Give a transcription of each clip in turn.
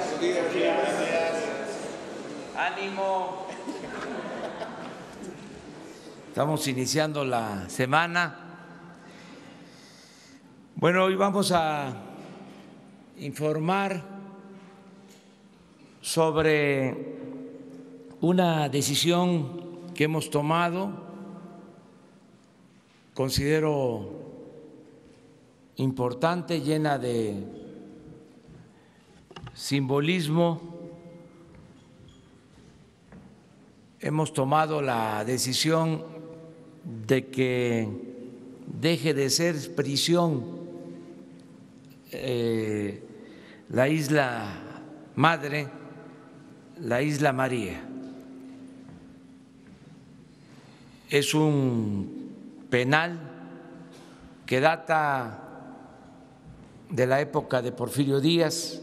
Buenos días. Ánimo. Estamos iniciando la semana. Bueno, hoy vamos a informar sobre una decisión que hemos tomado, considero importante, llena de simbolismo. Hemos tomado la decisión de que deje de ser prisión la isla madre, la isla María. Es un penal que data de la época de Porfirio Díaz,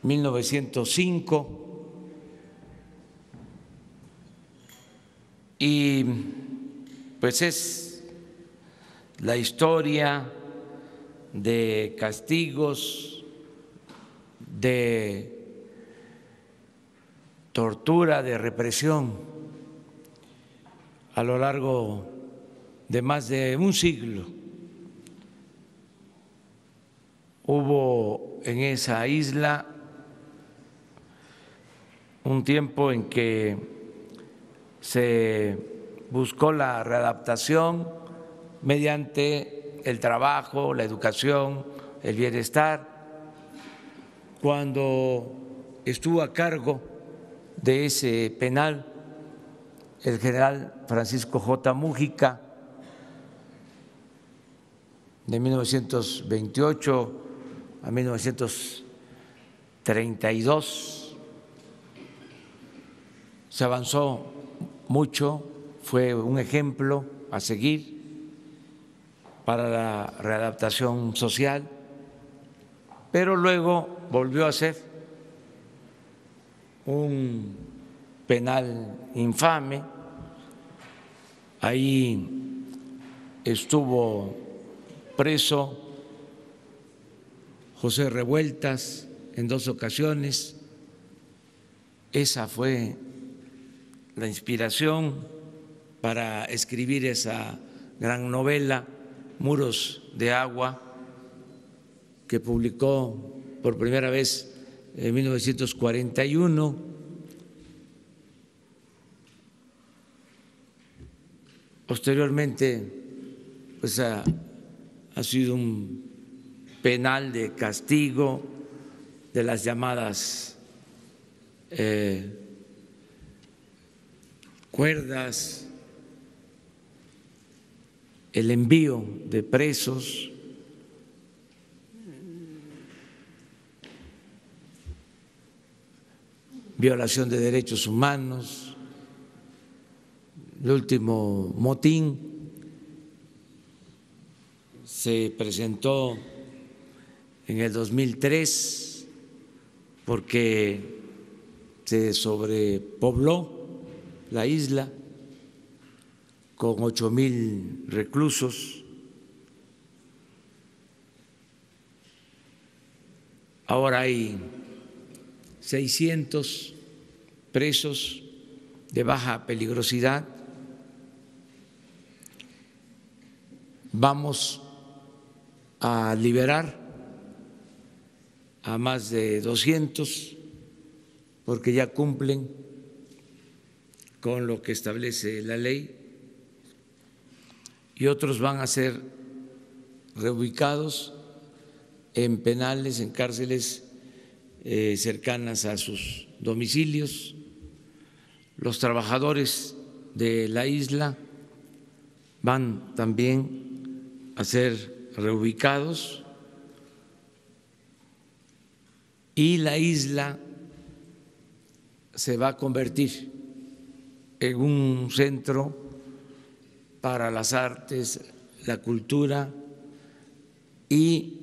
1905, y pues es la historia de castigos, de tortura, de represión a lo largo de más de un siglo. Hubo en esa isla un tiempo en que se buscó la readaptación mediante el trabajo, la educación, el bienestar. Cuando estuvo a cargo de ese penal el general Francisco J. Múgica, de 1928 a 1932, se avanzó mucho, fue un ejemplo a seguir para la readaptación social, pero luego volvió a ser un penal infame. Ahí estuvo preso José Revueltas en 2 ocasiones. Esa fue la inspiración para escribir esa gran novela, Muros de Agua, que publicó por primera vez en 1941. Posteriormente, pues ha sido un penal de castigo de las llamadas cuerdas, el envío de presos, violación de derechos humanos, el último motín se presentó en el 2003 porque se sobrepobló la isla con 8,000 reclusos. Ahora hay 600 presos de baja peligrosidad. Vamos a liberar a más de 200 porque ya cumplen con lo que establece la ley, y otros van a ser reubicados en penales, en cárceles cercanas a sus domicilios. Los trabajadores de la isla van también a ser reubicados, y la isla se va a convertir en un centro para las artes, la cultura y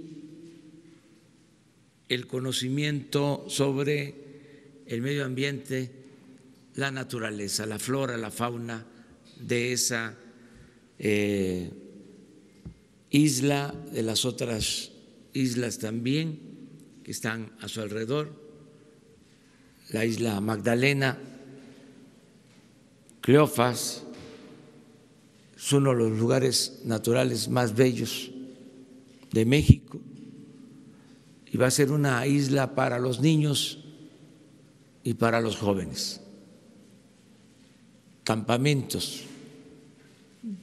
el conocimiento sobre el medio ambiente, la naturaleza, la flora, la fauna de esa isla, de las otras islas también, que están a su alrededor, la isla Magdalena, Cleofas, es uno de los lugares naturales más bellos de México y va a ser una isla para los niños y para los jóvenes, campamentos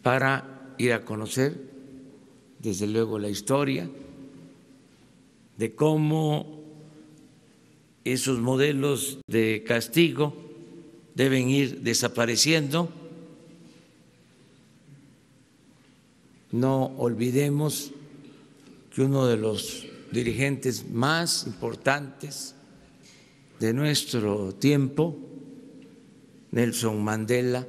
para ir a conocer, desde luego, la historia de cómo esos modelos de castigo deben ir desapareciendo. No olvidemos que uno de los dirigentes más importantes de nuestro tiempo, Nelson Mandela,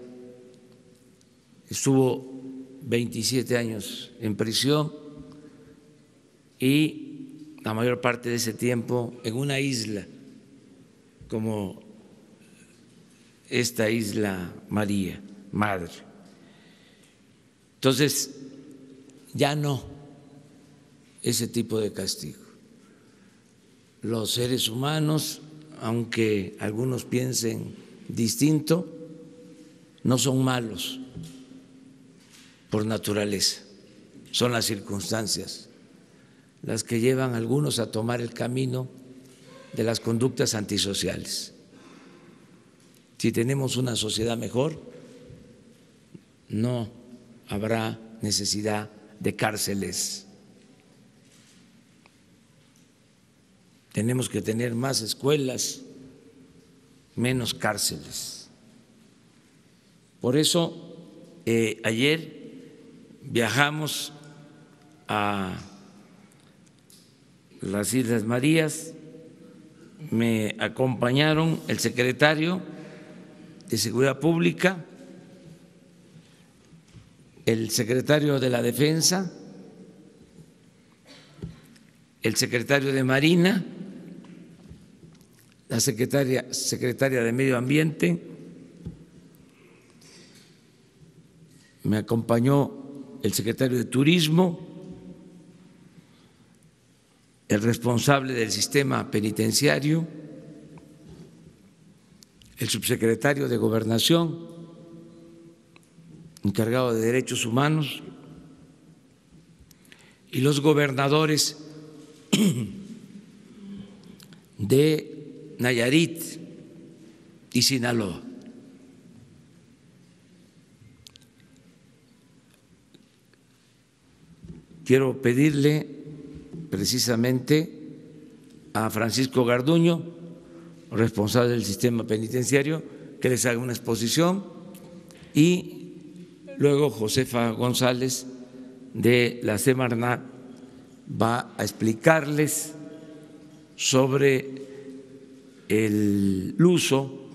estuvo 27 años en prisión y la mayor parte de ese tiempo en una isla como esta isla María, Madre. Entonces, ya no ese tipo de castigo. Los seres humanos, aunque algunos piensen distinto, no son malos por naturaleza, son las circunstancias las que llevan a algunos a tomar el camino de las conductas antisociales. Si tenemos una sociedad mejor, no habrá necesidad de cárceles. Tenemos que tener más escuelas, menos cárceles. Por eso, ayer viajamos a las Islas Marías, me acompañaron el secretario de Seguridad Pública, el secretario de la Defensa, el secretario de Marina, la secretaria de Medio Ambiente, me acompañó el secretario de Turismo, el responsable del sistema penitenciario, el subsecretario de Gobernación, encargado de Derechos Humanos, y los gobernadores de Nayarit y Sinaloa. Quiero pedirle precisamente a Francisco Garduño, responsable del sistema penitenciario, que les haga una exposición, y luego Josefa González de la Semarnat va a explicarles sobre el uso,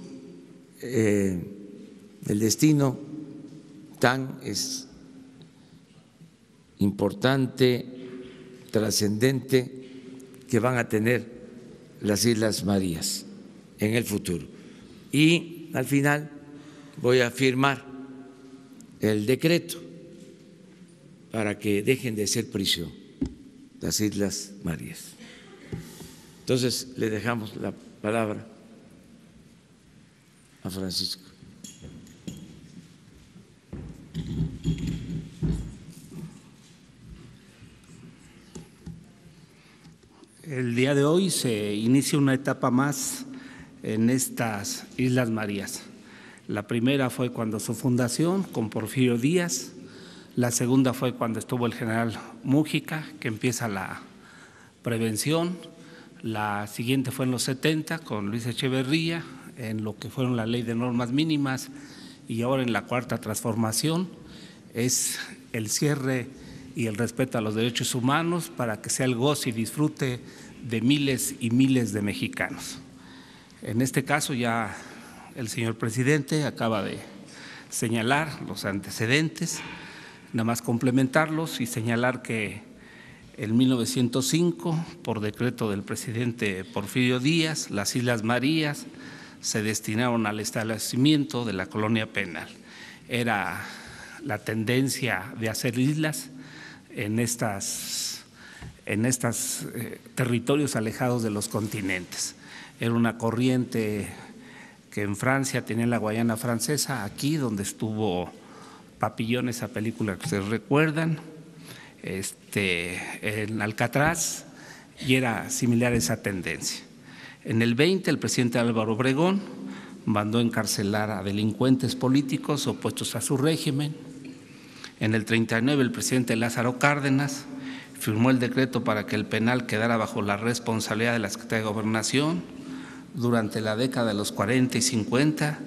el destino tan importante, trascendente que van a tener las Islas Marías en el futuro. Y al final voy a firmar el decreto para que dejen de ser prisión las Islas Marías. Entonces, le dejamos la palabra a Francisco. El día de hoy se inicia una etapa más en estas Islas Marías. La primera fue cuando su fundación con Porfirio Díaz, la segunda fue cuando estuvo el general Mújica, que empieza la prevención, la siguiente fue en los 70 con Luis Echeverría, en lo que fueron la ley de normas mínimas, y ahora en la cuarta transformación es el cierre y el respeto a los derechos humanos para que sea el goce y disfrute de miles y miles de mexicanos. En este caso ya el señor presidente acaba de señalar los antecedentes, nada más complementarlos y señalar que en 1905, por decreto del presidente Porfirio Díaz, las Islas Marías se destinaron al establecimiento de la colonia penal. Era la tendencia de hacer islas en estas en estos territorios alejados de los continentes. Era una corriente que en Francia tenía la Guayana Francesa, aquí donde estuvo Papillón, esa película que ustedes recuerdan, en Alcatraz, y era similar a esa tendencia. En el 20, el presidente Álvaro Obregón mandó encarcelar a delincuentes políticos opuestos a su régimen. En el 39, el presidente Lázaro Cárdenas firmó el decreto para que el penal quedara bajo la responsabilidad de la Secretaría de Gobernación. Durante la década de los 40 y 50,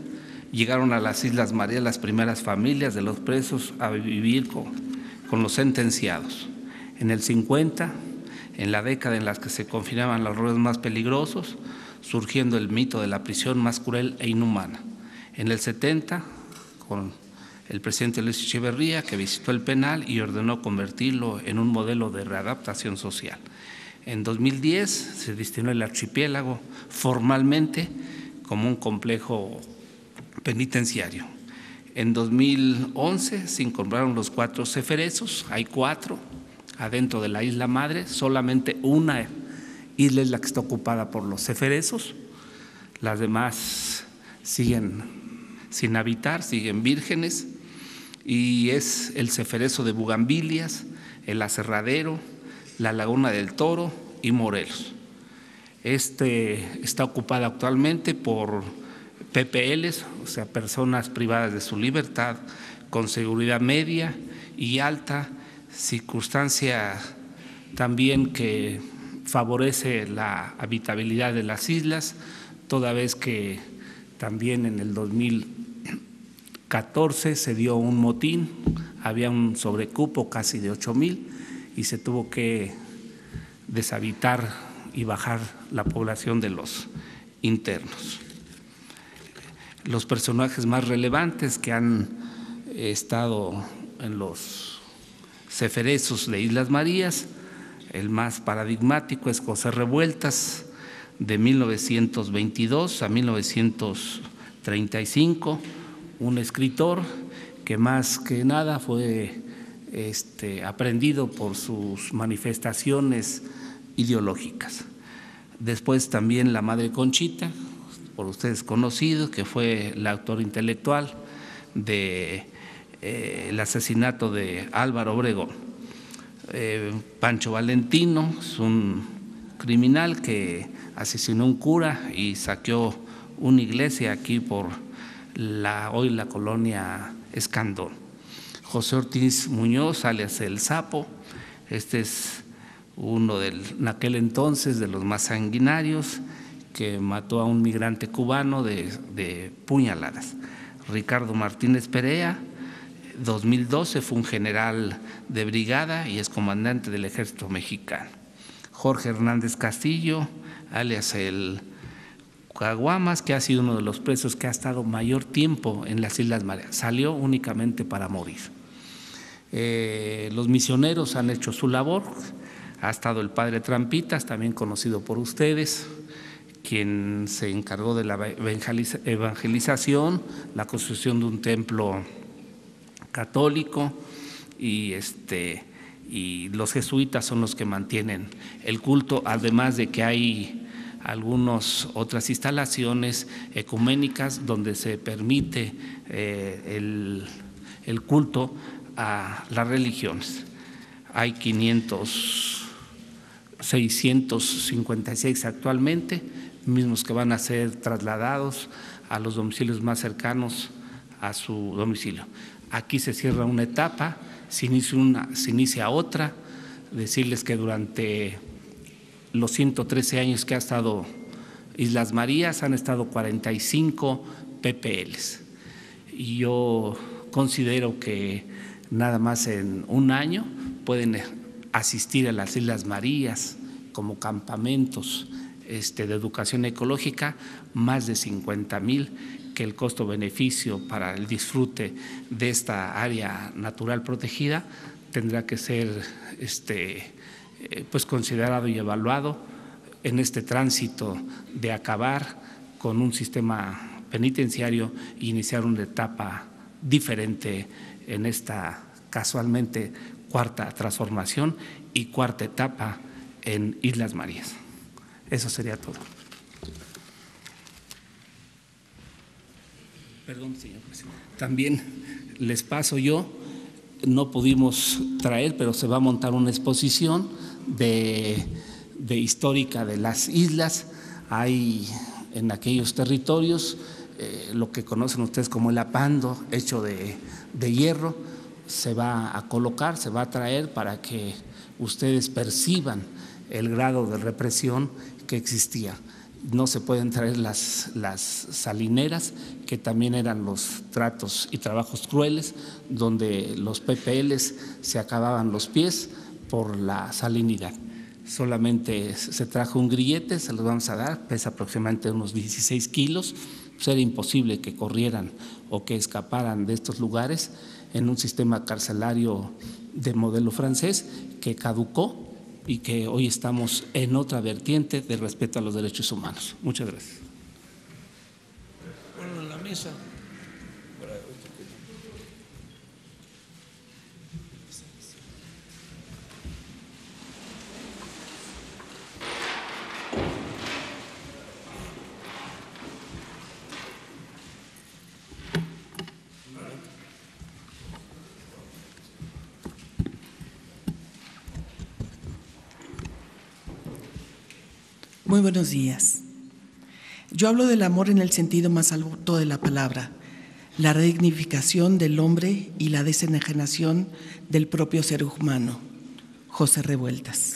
llegaron a las Islas Marías las primeras familias de los presos a vivir con los sentenciados. En el 50, en la década en la que se confinaban los reos más peligrosos, surgiendo el mito de la prisión más cruel e inhumana. En el 70, con el presidente Luis Echeverría, que visitó el penal y ordenó convertirlo en un modelo de readaptación social. En 2010 se destinó el archipiélago formalmente como un complejo penitenciario. En 2011 se incorporaron los 4 ceferezos, hay 4 adentro de la isla madre, solamente una isla es la que está ocupada por los ceferezos, las demás siguen sin habitar, siguen vírgenes, y es el ceferezo de Bugambilias, el Aserradero, la Laguna del Toro y Morelos. Está ocupada actualmente por PPLs, o sea, personas privadas de su libertad, con seguridad media y alta, circunstancia también que favorece la habitabilidad de las islas, toda vez que también en el 2014 se dio un motín, había un sobrecupo casi de 8,000 y se tuvo que deshabitar y bajar la población de los internos. Los personajes más relevantes que han estado en los ceferezos de Islas Marías, el más paradigmático es José Revueltas, de 1922 a 1935, un escritor que más que nada fue aprendido por sus manifestaciones ideológicas. Después también la madre Conchita, por ustedes conocido, que fue la autora intelectual del asesinato de Álvaro Obregón. Pancho Valentino es un criminal que asesinó a un cura y saqueó una iglesia aquí por hoy la colonia Escandón. José Ortiz Muñoz, alias El Sapo, este es uno en aquel entonces de los más sanguinarios, que mató a un migrante cubano de puñaladas. Ricardo Martínez Perea, 2012, fue un general de brigada y es comandante del ejército mexicano. Jorge Hernández Castillo, alias el Caguamas, que ha sido uno de los presos que ha estado mayor tiempo en las Islas Marías, salió únicamente para morir. Los misioneros han hecho su labor, ha estado el padre Trampitas, también conocido por ustedes, quien se encargó de la evangelización, la construcción de un templo católico y los jesuitas son los que mantienen el culto, además de que hay algunas otras instalaciones ecuménicas donde se permite el culto a las religiones. Hay 656 actualmente, mismos que van a ser trasladados a los domicilios más cercanos a su domicilio. Aquí se cierra una etapa, se inicia otra. Decirles que durante los 113 años que ha estado Islas Marías han estado 45 PPLs. Y yo considero que nada más en un año pueden asistir a las Islas Marías como campamentos de educación ecológica, más de 50,000, que el costo-beneficio para el disfrute de esta área natural protegida tendrá que ser pues considerado y evaluado en este tránsito de acabar con un sistema penitenciario e iniciar una etapa diferente en esta casualmente cuarta transformación y cuarta etapa en Islas Marías. Eso sería todo. Perdón, señor presidente. También les paso yo, no pudimos traer, pero se va a montar una exposición de histórica de las islas. Hay en aquellos territorios lo que conocen ustedes como el apando, hecho de hierro, se va a colocar, se va a traer para que ustedes perciban el grado de represión que existía. No se pueden traer las salineras, que también eran los tratos y trabajos crueles, donde los PPLs se acababan los pies por la salinidad. Solamente se trajo un grillete, se los vamos a dar, pesa aproximadamente unos 16 kilos. Pues era imposible que corrieran o que escaparan de estos lugares en un sistema carcelario de modelo francés que caducó y que hoy estamos en otra vertiente de respeto a los derechos humanos. Muchas gracias. Bueno, en la mesa. Muy buenos días. Yo hablo del amor en el sentido más alto de la palabra, la redignificación del hombre y la desenajenación del propio ser humano. José Revueltas.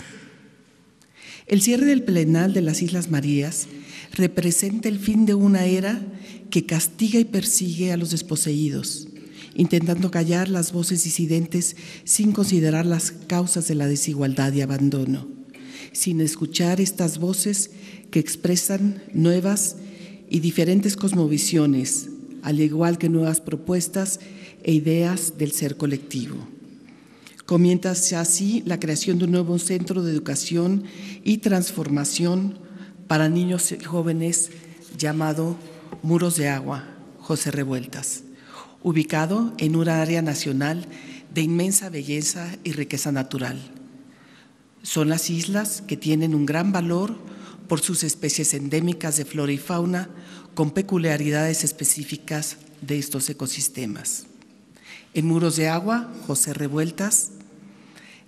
El cierre del Plenal de las Islas Marías representa el fin de una era que castiga y persigue a los desposeídos, intentando callar las voces disidentes sin considerar las causas de la desigualdad y abandono, sin escuchar estas voces que expresan nuevas y diferentes cosmovisiones, al igual que nuevas propuestas e ideas del ser colectivo. Comienza así la creación de un nuevo centro de educación y transformación para niños y jóvenes llamado Muros de Agua, José Revueltas, ubicado en un área nacional de inmensa belleza y riqueza natural. Son las islas que tienen un gran valor por sus especies endémicas de flora y fauna con peculiaridades específicas de estos ecosistemas. En Muros de Agua, José Revueltas,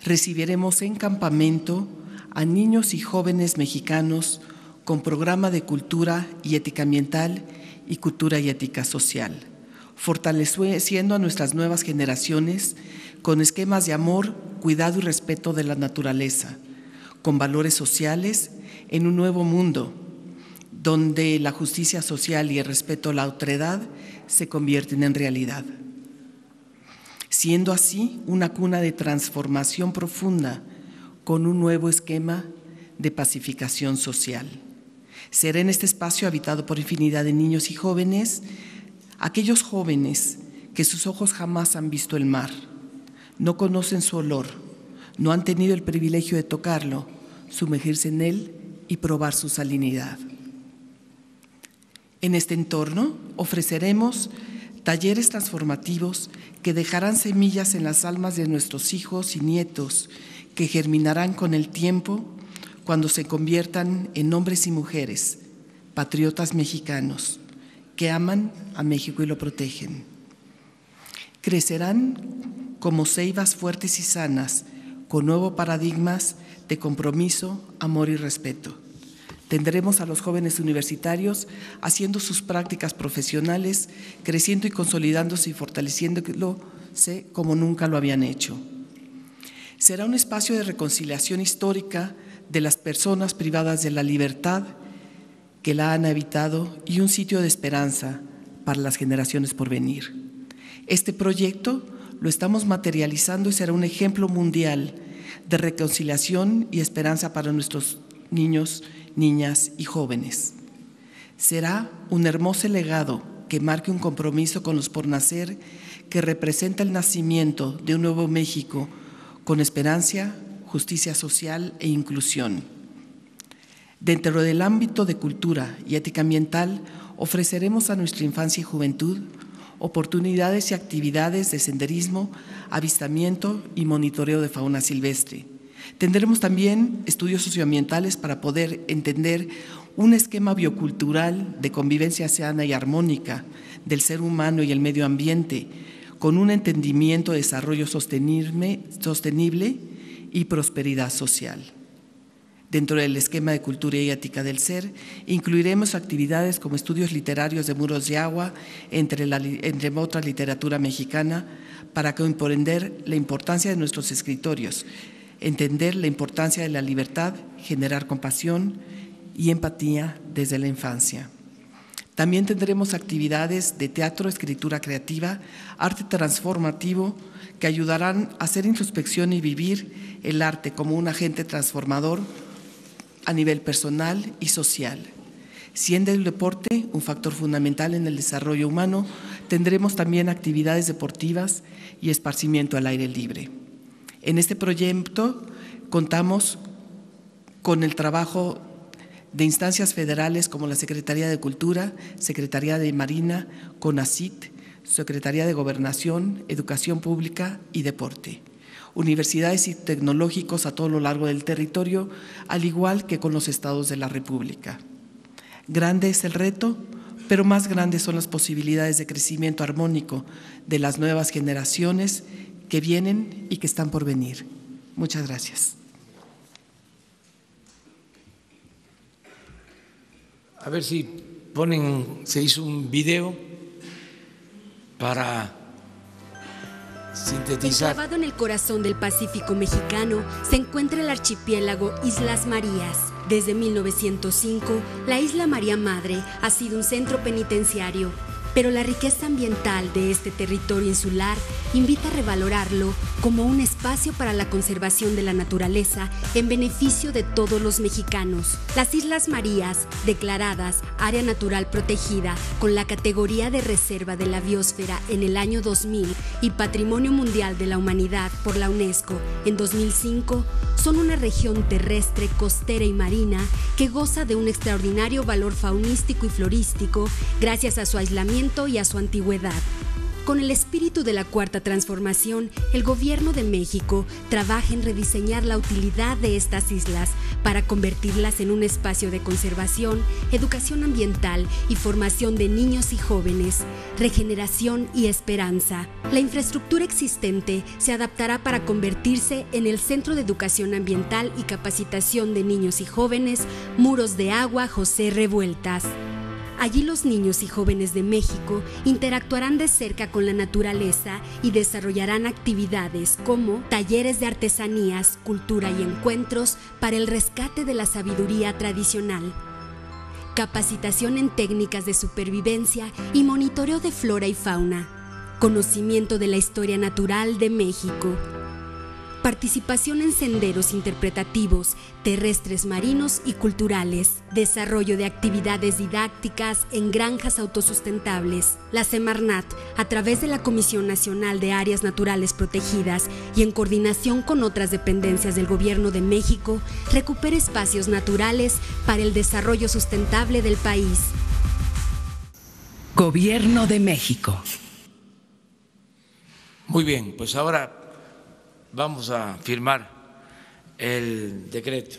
recibiremos en campamento a niños y jóvenes mexicanos con programa de cultura y ética ambiental y cultura y ética social, fortaleciendo a nuestras nuevas generaciones con esquemas de amor, cuidado y respeto de la naturaleza, con valores sociales en un nuevo mundo, donde la justicia social y el respeto a la otredad se convierten en realidad. Siendo así una cuna de transformación profunda con un nuevo esquema de pacificación social. Será en este espacio habitado por infinidad de niños y jóvenes, aquellos jóvenes que sus ojos jamás han visto el mar, no conocen su olor, no han tenido el privilegio de tocarlo, sumergirse en él y probar su salinidad. En este entorno ofreceremos talleres transformativos que dejarán semillas en las almas de nuestros hijos y nietos, que germinarán con el tiempo cuando se conviertan en hombres y mujeres, patriotas mexicanos, que aman a México y lo protegen. Crecerán como ceibas fuertes y sanas, con nuevos paradigmas de compromiso, amor y respeto. Tendremos a los jóvenes universitarios haciendo sus prácticas profesionales, creciendo y consolidándose y fortaleciéndose como nunca lo habían hecho. Será un espacio de reconciliación histórica de las personas privadas de la libertad que la han habitado y un sitio de esperanza para las generaciones por venir. Este proyecto lo estamos materializando y será un ejemplo mundial de reconciliación y esperanza para nuestros niños, niñas y jóvenes. Será un hermoso legado que marque un compromiso con los por nacer, que representa el nacimiento de un nuevo México con esperanza, justicia social e inclusión. Dentro del ámbito de cultura y ética ambiental, ofreceremos a nuestra infancia y juventud oportunidades y actividades de senderismo, avistamiento y monitoreo de fauna silvestre, Tendremos también estudios socioambientales para poder entender un esquema biocultural de convivencia sana y armónica del ser humano y el medio ambiente, con un entendimiento de desarrollo sostenible y prosperidad social. Dentro del esquema de cultura y ética del ser, incluiremos actividades como estudios literarios de Muros de Agua, entre otra literatura mexicana, para comprender la importancia de nuestros escritorios, entender la importancia de la libertad, generar compasión y empatía desde la infancia. También tendremos actividades de teatro, escritura creativa, arte transformativo, que ayudarán a hacer introspección y vivir el arte como un agente transformador a nivel personal y social. Siendo el deporte un factor fundamental en el desarrollo humano, tendremos también actividades deportivas y esparcimiento al aire libre. En este proyecto contamos con el trabajo de instancias federales como la Secretaría de Cultura, Secretaría de Marina, CONACYT, Secretaría de Gobernación, Educación Pública y Deporte, universidades y tecnológicos a todo lo largo del territorio, al igual que con los estados de la República. Grande es el reto, pero más grandes son las posibilidades de crecimiento armónico de las nuevas generaciones que vienen y que están por venir. Muchas gracias. A ver si se hizo un video para sintetizar. Enclavado en el corazón del Pacífico mexicano se encuentra el archipiélago Islas Marías. Desde 1905, la Isla María Madre ha sido un centro penitenciario, pero la riqueza ambiental de este territorio insular invita a revalorarlo como un espacio para la conservación de la naturaleza en beneficio de todos los mexicanos. Las Islas Marías, declaradas Área Natural Protegida con la categoría de Reserva de la Biosfera en el año 2000 y Patrimonio Mundial de la Humanidad por la UNESCO en 2005, son una región terrestre, costera y marina que goza de un extraordinario valor faunístico y florístico gracias a su aislamiento y a su antigüedad. Con el espíritu de la Cuarta Transformación, el Gobierno de México trabaja en rediseñar la utilidad de estas islas para convertirlas en un espacio de conservación, educación ambiental y formación de niños y jóvenes, regeneración y esperanza. La infraestructura existente se adaptará para convertirse en el Centro de Educación Ambiental y Capacitación de Niños y Jóvenes, Muros de Agua José Revueltas. Allí los niños y jóvenes de México interactuarán de cerca con la naturaleza y desarrollarán actividades como talleres de artesanías, cultura y encuentros para el rescate de la sabiduría tradicional, capacitación en técnicas de supervivencia y monitoreo de flora y fauna, conocimiento de la historia natural de México, participación en senderos interpretativos, terrestres, marinos y culturales, desarrollo de actividades didácticas en granjas autosustentables. La Semarnat, a través de la Comisión Nacional de Áreas Naturales Protegidas y en coordinación con otras dependencias del Gobierno de México, recupera espacios naturales para el desarrollo sustentable del país. Gobierno de México. Muy bien, pues ahora vamos a firmar el decreto.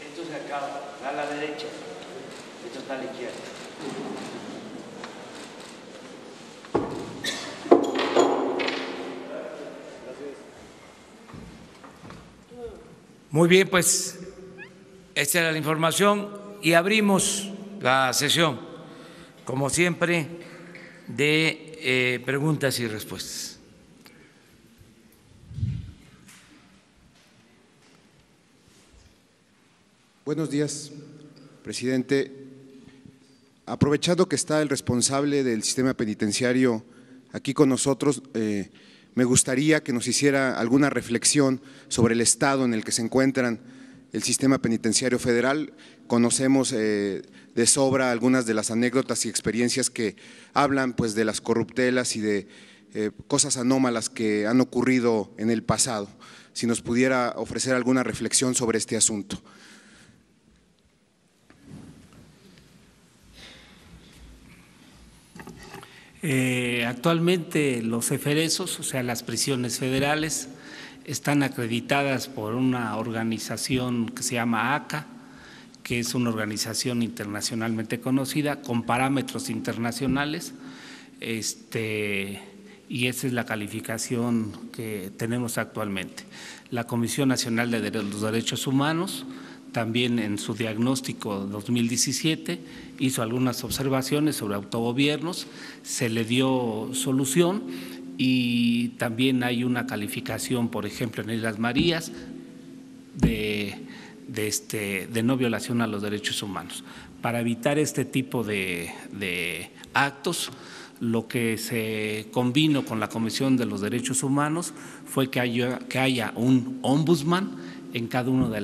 Esto se acaba, a la derecha, esto está a la izquierda. Muy bien, pues esta era la información y abrimos la sesión, como siempre, de preguntas y respuestas. Buenos días, presidente. Aprovechando que está el responsable del sistema penitenciario aquí con nosotros, me gustaría que nos hiciera alguna reflexión sobre el estado en el que se encuentran el sistema penitenciario federal. Conocemos de sobra algunas de las anécdotas y experiencias que hablan pues de las corruptelas y de cosas anómalas que han ocurrido en el pasado. Si nos pudiera ofrecer alguna reflexión sobre este asunto. Actualmente los eferesos, o sea, las prisiones federales, están acreditadas por una organización que se llama ACA, que es una organización internacionalmente conocida, con parámetros internacionales, y esa es la calificación que tenemos actualmente. La Comisión Nacional de los Derechos Humanos también en su diagnóstico 2017 hizo algunas observaciones sobre autogobiernos, se le dio solución y también hay una calificación, por ejemplo, en Islas Marías de no violación a los derechos humanos. Para evitar este tipo de actos, lo que se convino con la Comisión de los Derechos Humanos fue que haya un ombudsman en cada uno de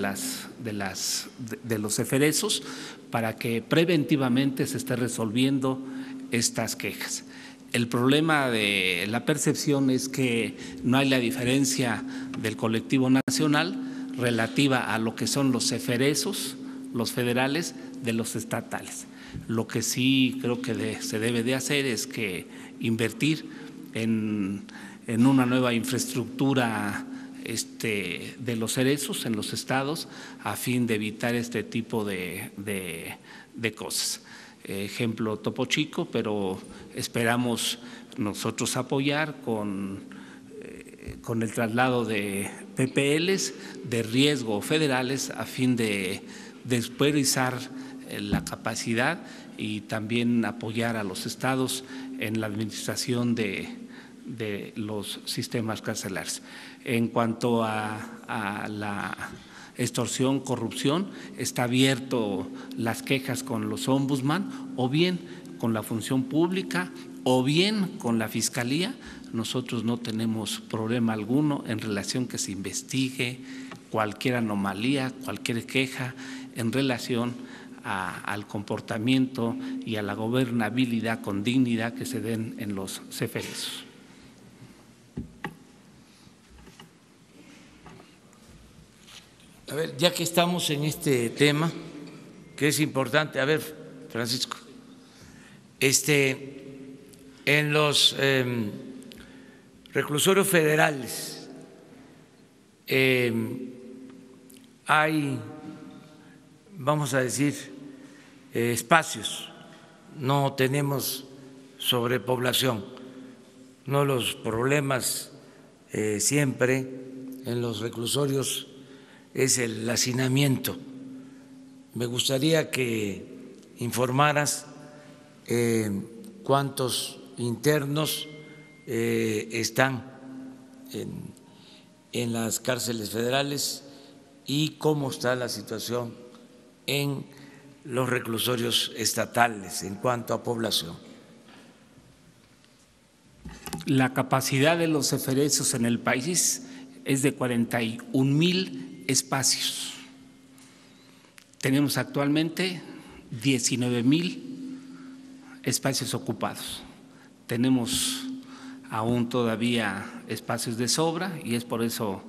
los eferesos para que preventivamente se esté resolviendo estas quejas. El problema de la percepción es que no hay la diferencia del colectivo nacional relativa a lo que son los eferesos, los federales, de los estatales. Lo que sí creo que se debe de hacer es que invertir en una nueva infraestructura de los eferesos en los estados a fin de evitar este tipo de cosas. Ejemplo Topo Chico, pero esperamos nosotros apoyar con el traslado de PPLs de riesgo federales a fin de priorizar la capacidad y también apoyar a los estados en la administración de los sistemas carcelarios. En cuanto a la extorsión, corrupción, está abierto las quejas con los ombudsman o bien con la función pública o bien con la fiscalía. Nosotros no tenemos problema alguno en relación que se investigue cualquier anomalía, cualquier queja en relación al comportamiento y a la gobernabilidad con dignidad que se den en los eferesos. A ver, ya que estamos en este tema, que es importante, a ver, Francisco, en los reclusorios federales hay, vamos a decir, espacios, no tenemos sobrepoblación. Uno de los problemas siempre en los reclusorios es el hacinamiento. Me gustaría que informaras cuántos internos están en las cárceles federales y cómo está la situación en los reclusorios estatales en cuanto a población. La capacidad de los eferesos en el país es de 41,000 espacios. Tenemos actualmente 19,000 espacios ocupados. Tenemos aún todavía espacios de sobra y es por eso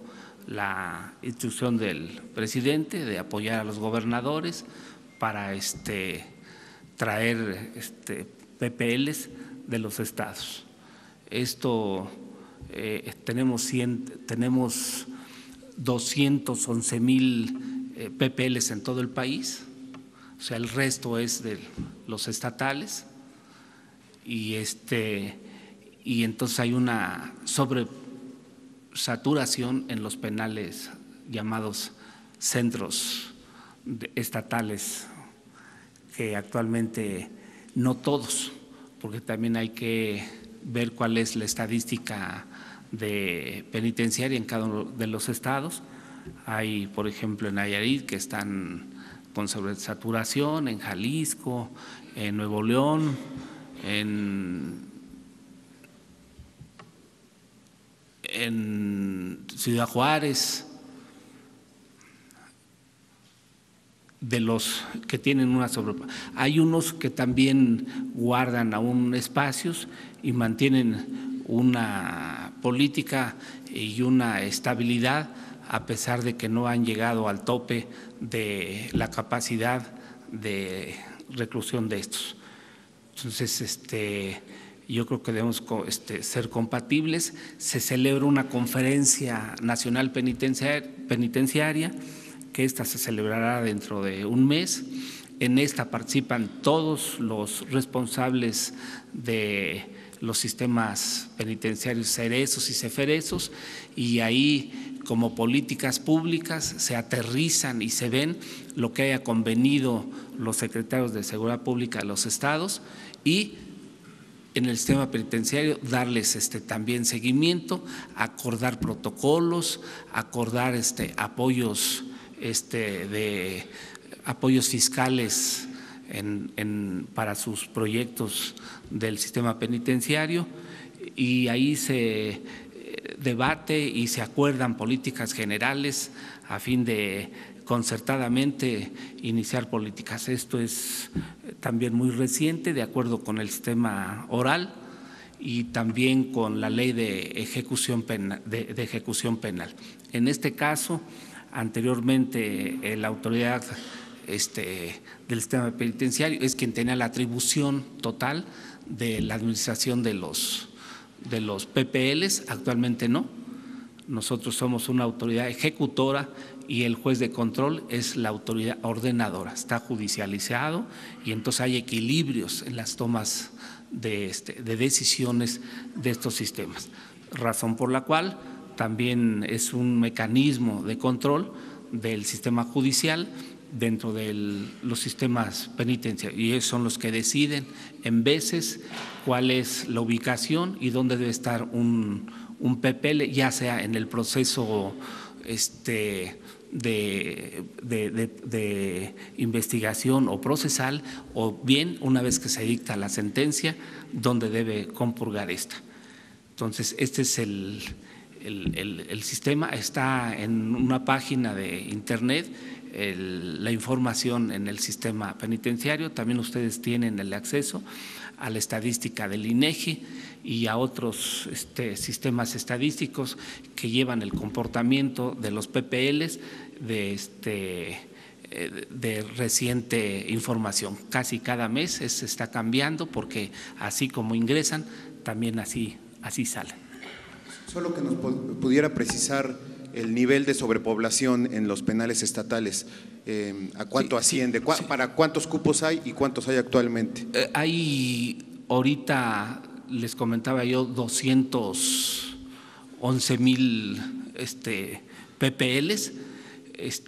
la instrucción del presidente de apoyar a los gobernadores para traer PPLs de los estados. Esto tenemos 211,000 PPLs en todo el país, o sea, el resto es de los estatales y entonces hay una sobresaturación en los penales llamados centros estatales, que actualmente no todos, porque también hay que ver cuál es la estadística de penitenciaria en cada uno de los estados. Hay, por ejemplo, en Nayarit, que están con sobresaturación en Jalisco, en Nuevo León, en Ciudad Juárez, de los que tienen una sobrepoblación. Hay unos que también guardan aún espacios y mantienen una política y una estabilidad a pesar de que no han llegado al tope de la capacidad de reclusión de estos. Entonces, yo creo que debemos ser compatibles. Se celebra una conferencia nacional penitenciaria, que esta se celebrará dentro de un mes. En esta participan todos los responsables de los sistemas penitenciarios cerezos y ceferezos, y ahí, como políticas públicas, se aterrizan y se ven lo que haya convenido los secretarios de Seguridad Pública de los estados, y en el sistema penitenciario darles también seguimiento, acordar protocolos, acordar apoyos de apoyos fiscales para sus proyectos del sistema penitenciario, y ahí se debate y se acuerdan políticas generales a fin de concertadamente iniciar políticas. Esto es también muy reciente, de acuerdo con el sistema oral y también con la ley de ejecución penal. En este caso, anteriormente la autoridad del sistema penitenciario es quien tenía la atribución total de la administración de los PPLs, actualmente no. Nosotros somos una autoridad ejecutora y el juez de control es la autoridad ordenadora. Está judicializado y entonces hay equilibrios en las tomas de decisiones de estos sistemas, razón por la cual también es un mecanismo de control del sistema judicial dentro de los sistemas penitenciarios, y ellos son los que deciden en veces cuál es la ubicación y dónde debe estar un PPL, ya sea en el proceso de investigación o procesal, o bien una vez que se dicta la sentencia, dónde debe compurgar esta. Entonces, este es el sistema, está en una página de internet, la información en el sistema penitenciario. También ustedes tienen el acceso a la estadística del INEGI y a otros sistemas estadísticos que llevan el comportamiento de los PPLs de reciente información. Casi cada mes se está cambiando, porque así como ingresan, también así salen. Solo que nos pudiera precisar el nivel de sobrepoblación en los penales estatales, ¿a cuánto asciende? Sí. ¿Para cuántos cupos hay y cuántos hay actualmente? Hay ahorita, les comentaba yo, 211,000 PPLs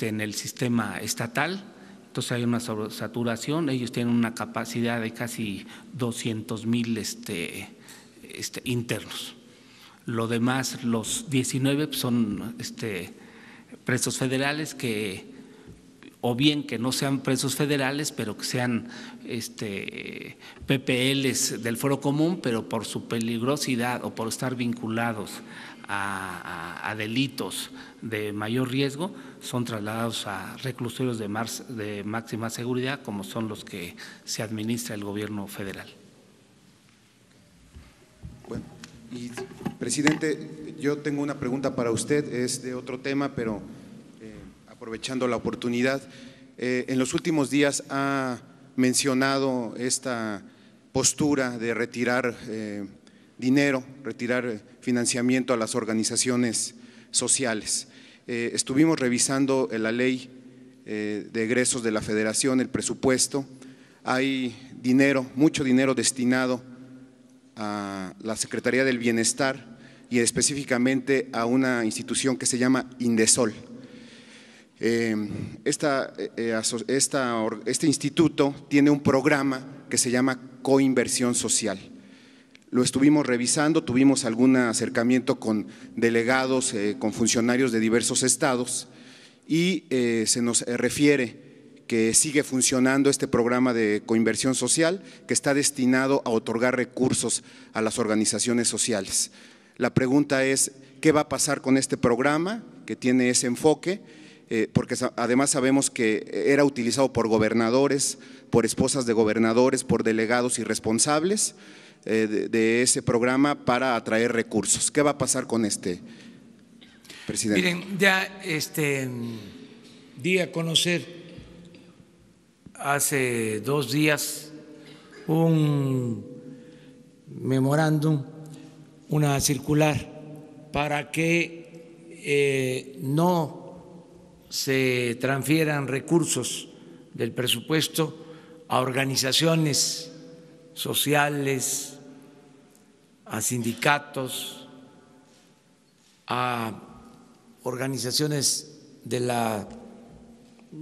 en el sistema estatal. Entonces hay una sobresaturación. Ellos tienen una capacidad de casi 200,000 internos. Lo demás, los 19 son presos federales, que o bien que no sean presos federales, pero que sean PPLs del Fuero Común, pero por su peligrosidad o por estar vinculados a delitos de mayor riesgo, son trasladados a reclusorios de máxima seguridad, como son los que se administra el gobierno federal. Bueno, y presidente, yo tengo una pregunta para usted, es de otro tema, pero aprovechando la oportunidad, en los últimos días ha mencionado esta postura de retirar dinero, retirar financiamiento a las organizaciones sociales. Estuvimos revisando la ley de egresos de la Federación, el presupuesto. Hay dinero, mucho dinero destinado a la Secretaría del Bienestar y específicamente a una institución que se llama Indesol. Este instituto tiene un programa que se llama Coinversión Social. Lo estuvimos revisando, tuvimos algún acercamiento con delegados, con funcionarios de diversos estados, y se nos refiere que sigue funcionando este programa de coinversión social que está destinado a otorgar recursos a las organizaciones sociales. La pregunta es, ¿qué va a pasar con este programa que tiene ese enfoque? Porque además sabemos que era utilizado por gobernadores, por esposas de gobernadores, por delegados y responsables de ese programa para atraer recursos. ¿Qué va a pasar con este, presidente? Miren, ya di a conocer hace 2 días un memorándum, una circular, para que no se transfieran recursos del presupuesto a organizaciones sociales, a sindicatos, a organizaciones de la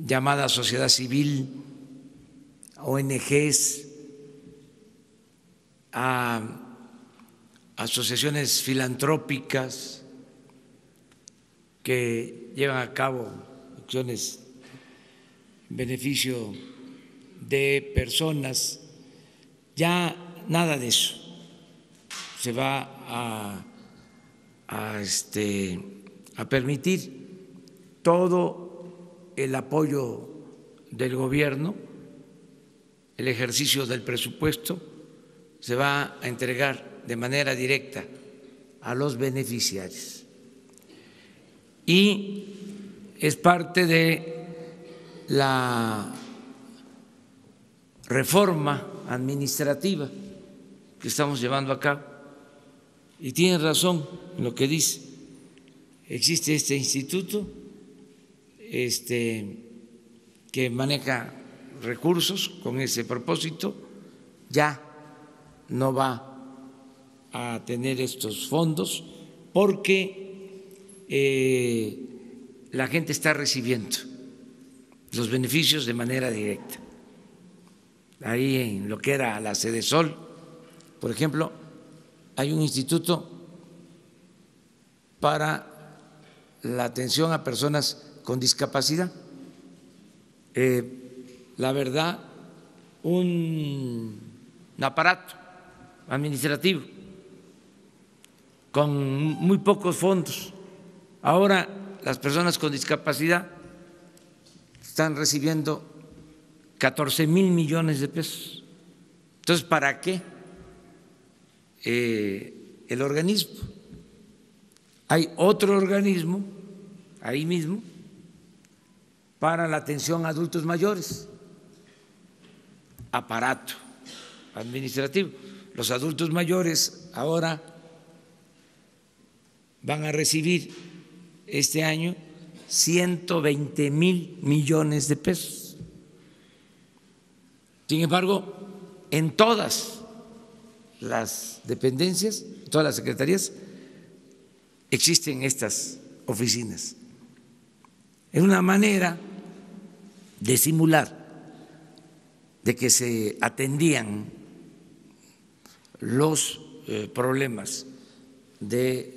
llamada sociedad civil, ONGs, a asociaciones filantrópicas que llevan a cabo acciones en beneficio de personas. Ya nada de eso se va a permitir. Todo el apoyo del gobierno, el ejercicio del presupuesto, se va a entregar de manera directa a los beneficiarios. Y es parte de la reforma administrativa que estamos llevando a cabo. Y tiene razón en lo que dice. Existe este instituto que maneja recursos con ese propósito, ya no va a tener estos fondos porque la gente está recibiendo los beneficios de manera directa. Ahí en lo que era la Sedesol, por ejemplo, hay un instituto para la atención a personas con discapacidad. La verdad, un aparato administrativo con muy pocos fondos. Ahora las personas con discapacidad están recibiendo 14,000 millones de pesos. Entonces, ¿para qué el organismo? Hay otro organismo ahí mismo para la atención a adultos mayores, aparato administrativo. Los adultos mayores ahora van a recibir este año 120,000 millones de pesos. Sin embargo, en todas las dependencias, todas las secretarías, existen estas oficinas. Es una manera de simular de que se atendían los problemas de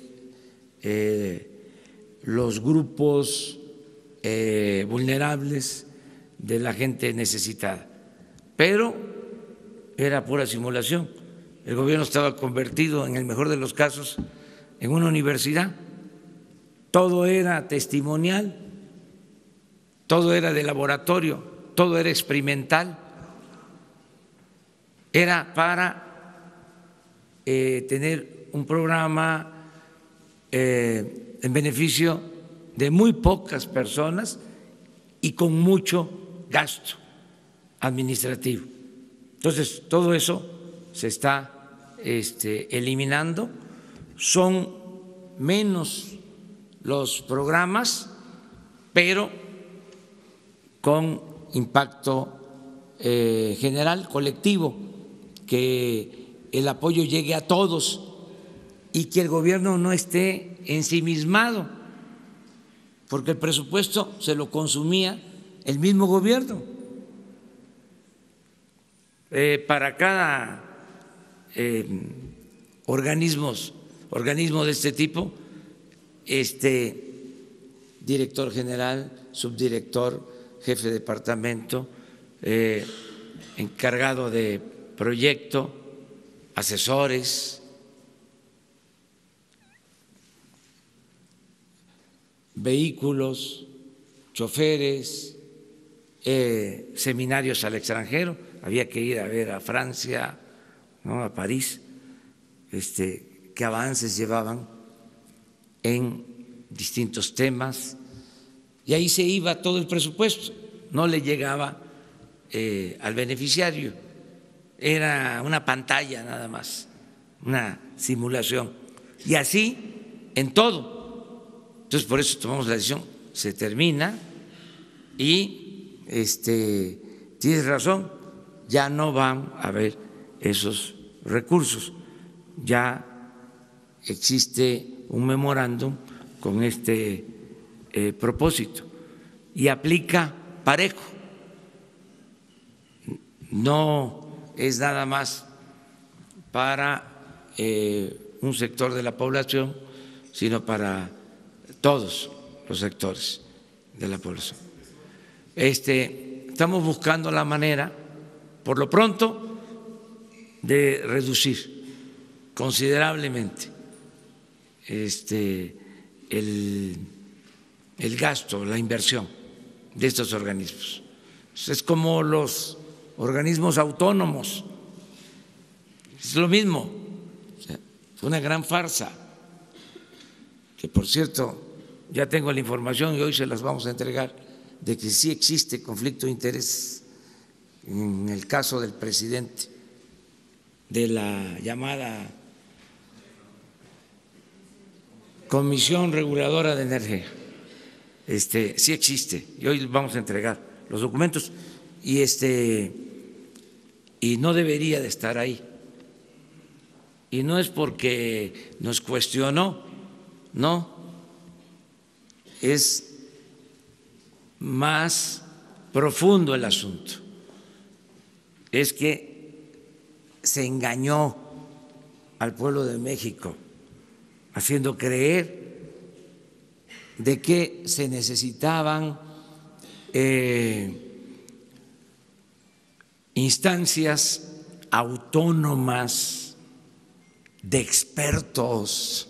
los grupos vulnerables, de la gente necesitada. Pero era pura simulación. El gobierno estaba convertido, en el mejor de los casos, en una universidad. Todo era testimonial, todo era de laboratorio, todo era experimental. Era para tener un programa en beneficio de muy pocas personas y con mucho gasto administrativo. Entonces, todo eso se está eliminando. Son menos los programas, pero con impacto general, colectivo, que el apoyo llegue a todos y que el gobierno no esté ensimismado, porque el presupuesto se lo consumía el mismo gobierno. Para cada organismo de este tipo, director general, subdirector, jefe de departamento, encargado de proyecto, asesores, vehículos, choferes, seminarios al extranjero. Había que ir a ver a Francia, ¿no?, a París, qué avances llevaban en distintos temas, y ahí se iba todo el presupuesto, no le llegaba al beneficiario, era una pantalla nada más, una simulación, y así en todo. Entonces, por eso tomamos la decisión, se termina y tienes razón, ya no van a haber esos recursos, ya existe un memorándum con este propósito y aplica parejo, no es nada más para un sector de la población, sino para todos los sectores de la población. Estamos buscando la manera, por lo pronto, de reducir considerablemente el gasto, la inversión de estos organismos. Es como los organismos autónomos, es lo mismo, fue una gran farsa, que por cierto ya tengo la información y hoy se las vamos a entregar, de que sí existe conflicto de interés en el caso del presidente de la llamada Comisión Reguladora de Energía. Sí existe y hoy vamos a entregar los documentos y no debería de estar ahí. Y no es porque nos cuestionó, no, es más profundo el asunto. Es que se engañó al pueblo de México haciendo creer de que se necesitaban instancias autónomas de expertos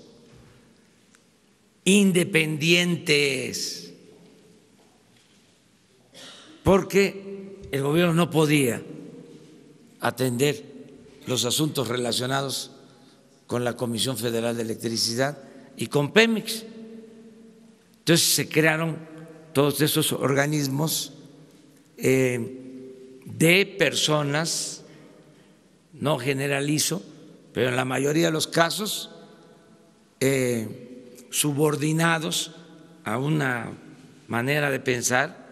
independientes, porque el gobierno no podía atender los asuntos relacionados con la Comisión Federal de Electricidad y con Pemex. Entonces se crearon todos esos organismos de personas, no generalizo, pero en la mayoría de los casos subordinados a una manera de pensar,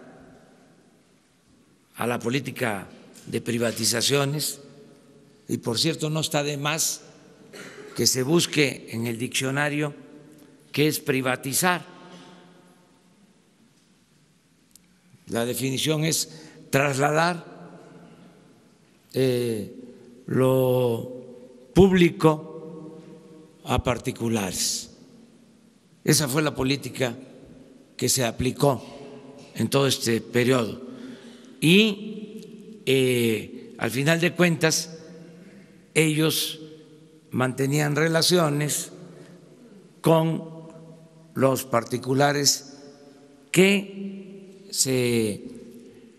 a la política de privatizaciones. Y por cierto, no está de más que se busque en el diccionario qué es privatizar. La definición es trasladar lo público a particulares. Esa fue la política que se aplicó en todo este periodo. Y al final de cuentas, ellos mantenían relaciones con los particulares que se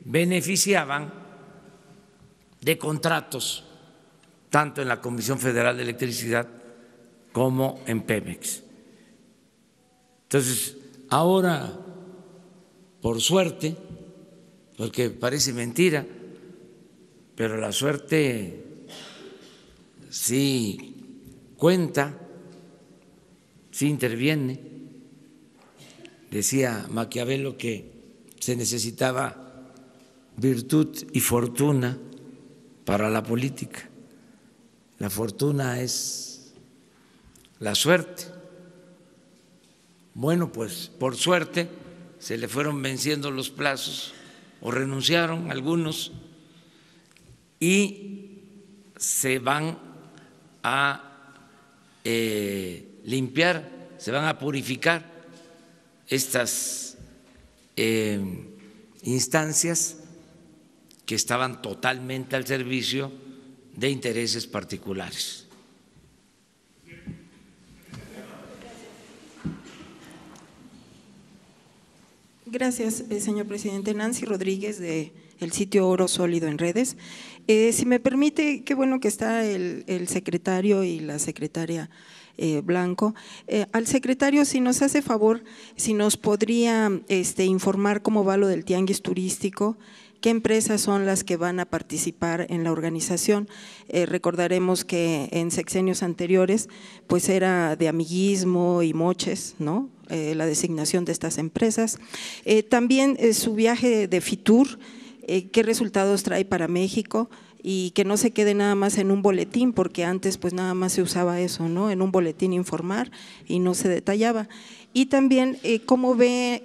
beneficiaban de contratos tanto en la Comisión Federal de Electricidad como en Pemex. Entonces, ahora, por suerte, porque parece mentira, pero la suerte sí cuenta, sí interviene. Decía Maquiavelo que se necesitaba virtud y fortuna para la política. La fortuna es la suerte. Bueno, pues por suerte se le fueron venciendo los plazos o renunciaron algunos y se van a limpiar, se van a purificar estas instancias que estaban totalmente al servicio de intereses particulares. Gracias, señor presidente. Nancy Rodríguez, del sitio Oro Sólido en Redes. Si me permite, qué bueno que está el secretario y la secretaria Blanco. Al secretario, si nos hace favor, si nos podría informar cómo va lo del tianguis turístico, qué empresas son las que van a participar en la organización. Recordaremos que en sexenios anteriores pues era de amiguismo y moches, ¿no? La designación de estas empresas. También su viaje de FITUR, qué resultados trae para México y que no se quede nada más en un boletín, porque antes pues nada más se usaba eso, ¿no? En un boletín informar y no se detallaba. Y también cómo ve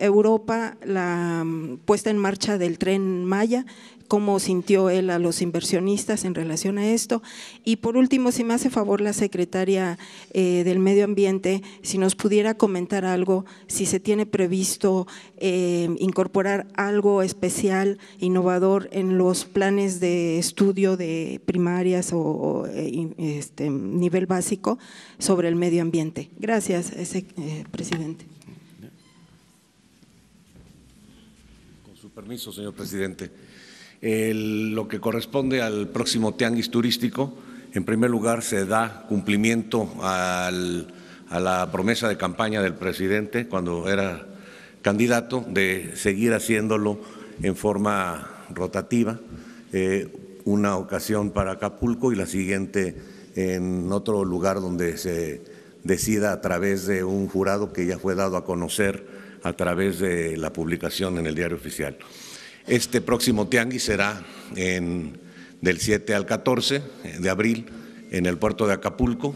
Europa la puesta en marcha del Tren Maya, cómo sintió él a los inversionistas en relación a esto. Y por último, si me hace favor la secretaria del Medio Ambiente, si nos pudiera comentar algo, si se tiene previsto incorporar algo especial, innovador en los planes de estudio de primarias o nivel básico sobre el medio ambiente. Gracias, presidente. Con su permiso, señor presidente. Lo que corresponde al próximo tianguis turístico, en primer lugar se da cumplimiento a la promesa de campaña del presidente cuando era candidato de seguir haciéndolo en forma rotativa, una ocasión para Acapulco y la siguiente en otro lugar donde se decida a través de un jurado que ya fue dado a conocer a través de la publicación en el Diario Oficial. Este próximo tianguis será del 7 al 14 de abril en el puerto de Acapulco.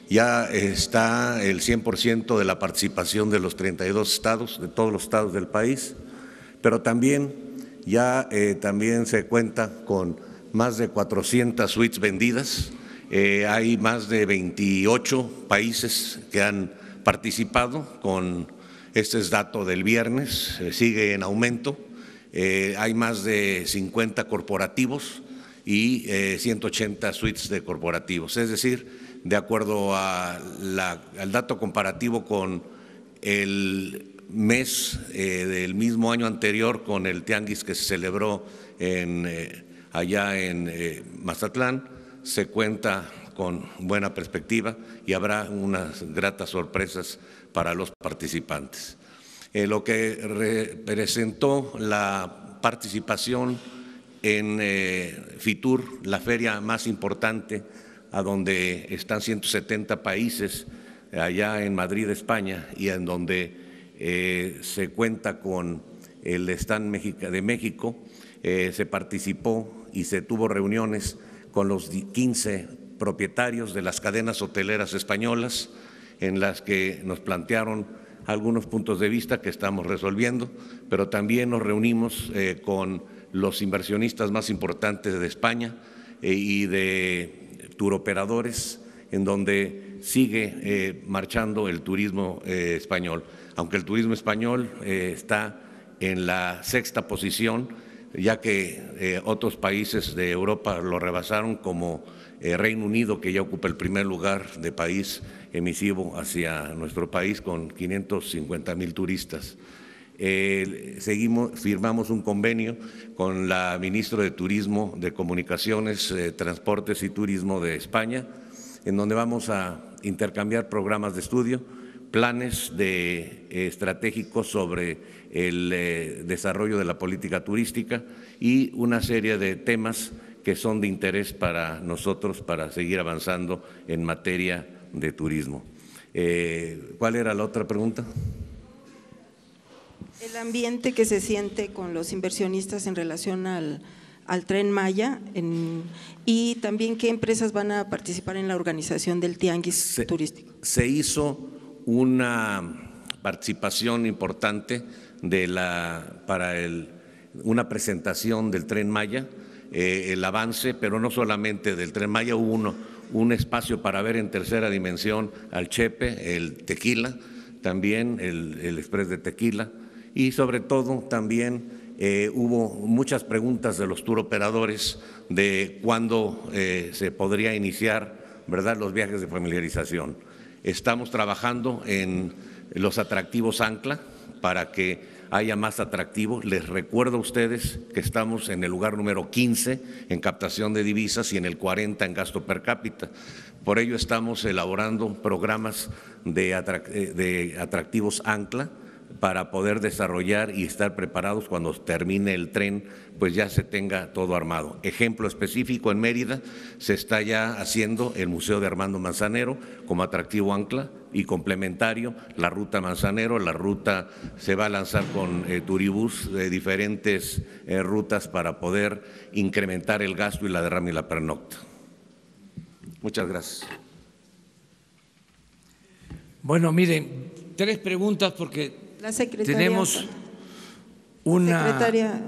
Ya está el 100% de la participación de los 32 estados, de todos los estados del país, pero también ya también se cuenta con más de 400 suites vendidas. Hay más de 28 países que han participado. Este es dato del viernes, sigue en aumento. Hay más de 50 corporativos y 180 suites de corporativos, es decir, de acuerdo al dato comparativo con el mes del mismo año anterior, con el tianguis que se celebró allá en Mazatlán, se cuenta con buena perspectiva y habrá unas gratas sorpresas para los participantes. Lo que representó la participación en FITUR, la feria más importante, a donde están 170 países, allá en Madrid, España, y en donde se cuenta con el stand de México, se participó y se tuvo reuniones con los 15 propietarios de las cadenas hoteleras españolas, en las que nos plantearon algunos puntos de vista que estamos resolviendo, pero también nos reunimos con los inversionistas más importantes de España y de turoperadores, en donde sigue marchando el turismo español, aunque el turismo español está en la 6ª posición, ya que otros países de Europa lo rebasaron, como Reino Unido, que ya ocupa el primer lugar de país emisivo hacia nuestro país con 550,000 turistas. Firmamos un convenio con la ministra de Turismo, de Comunicaciones, Transportes y Turismo de España, en donde vamos a intercambiar programas de estudio, planes estratégicos sobre el desarrollo de la política turística y una serie de temas que son de interés para nosotros para seguir avanzando en materia de turismo. ¿Cuál era la otra pregunta? El ambiente que se siente con los inversionistas en relación al Tren Maya y también qué empresas van a participar en la organización del tianguis turístico. Se hizo una participación importante para una presentación del Tren Maya, el avance, pero no solamente del Tren Maya, hubo un espacio para ver en tercera dimensión al Chepe, el tequila, también el Express de Tequila, y sobre todo también hubo muchas preguntas de los tour operadores de cuándo se podría iniciar, ¿verdad?, los viajes de familiarización. Estamos trabajando en los atractivos ancla para que haya más atractivo. Les recuerdo a ustedes que estamos en el lugar número 15 en captación de divisas y en el 40 en gasto per cápita. Por ello estamos elaborando programas de atractivos ancla para poder desarrollar y estar preparados cuando termine el tren, pues ya se tenga todo armado. Ejemplo específico, en Mérida se está ya haciendo el Museo de Armando Manzanero como atractivo ancla y complementario la ruta Manzanero. La ruta se va a lanzar con turibús de diferentes rutas para poder incrementar el gasto y la derrama y la pernocta. Muchas gracias. Bueno, miren, 3 preguntas porque la secretaria, tenemos una… Secretaria.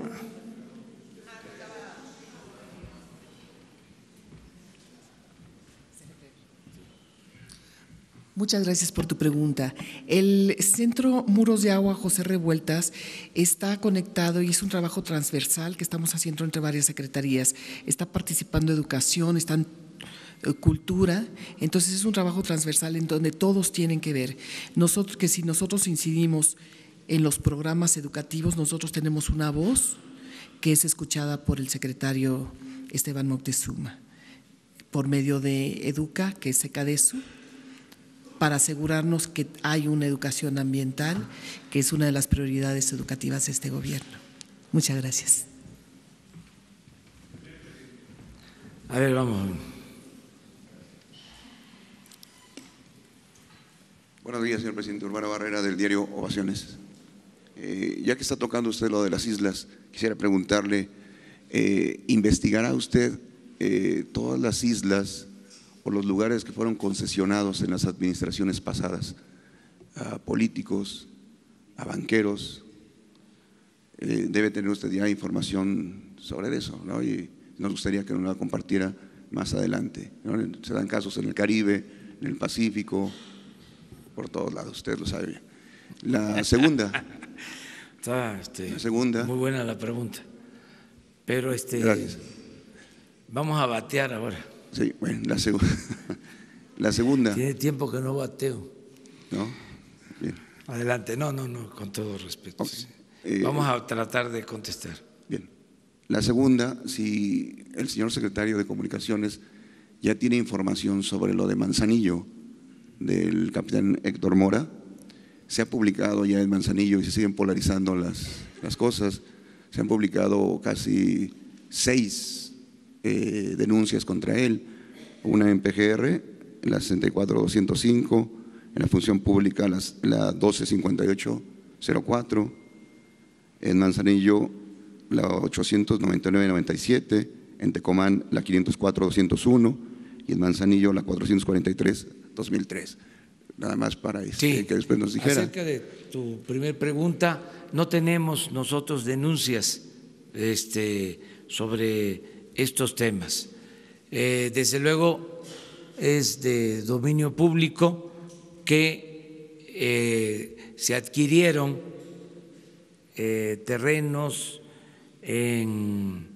Muchas gracias por tu pregunta. El Centro Muros de Agua José Revueltas está conectado y es un trabajo transversal que estamos haciendo entre varias secretarías. Está participando educación, está cultura, entonces es un trabajo transversal en donde todos tienen que ver. Si nosotros incidimos en los programas educativos, nosotros tenemos una voz que es escuchada por el secretario Esteban Moctezuma, por medio de Educa, que es Secadesu, para asegurarnos que hay una educación ambiental, que es una de las prioridades educativas de este gobierno. Muchas gracias. A ver, vamos. Buenos días, señor presidente. Urbano Barrera, del diario Ovaciones. Ya que está tocando usted lo de las islas, quisiera preguntarle, ¿investigará usted todas las islas o los lugares que fueron concesionados en las administraciones pasadas a políticos, a banqueros? Debe tener usted ya información sobre eso, ¿no? Y nos gustaría que nos la compartiera más adelante, ¿no? Se dan casos en el Caribe, en el Pacífico, por todos lados, usted lo sabe bien. La segunda… Está, la segunda… Muy buena la pregunta, pero gracias. Vamos a batear ahora. Sí, bueno, la segunda… Tiene tiempo que no bateo. ¿No? Bien. Adelante, no, con todo respeto. Okay. Sí. Vamos a tratar de contestar. Bien. La segunda, si el señor secretario de Comunicaciones ya tiene información sobre lo de Manzanillo, del capitán Héctor Mora. Se ha publicado ya en Manzanillo y se siguen polarizando las cosas. Se han publicado casi 6 denuncias contra él, una en PGR, la 64-205, en la función pública la 1258-04, en Manzanillo la 899-97, en Tecomán la 504-201 y en Manzanillo la 443-2003. Nada más para que después nos dijera. Acerca de tu primer pregunta, no tenemos nosotros denuncias sobre estos temas. Desde luego es de dominio público que se adquirieron terrenos en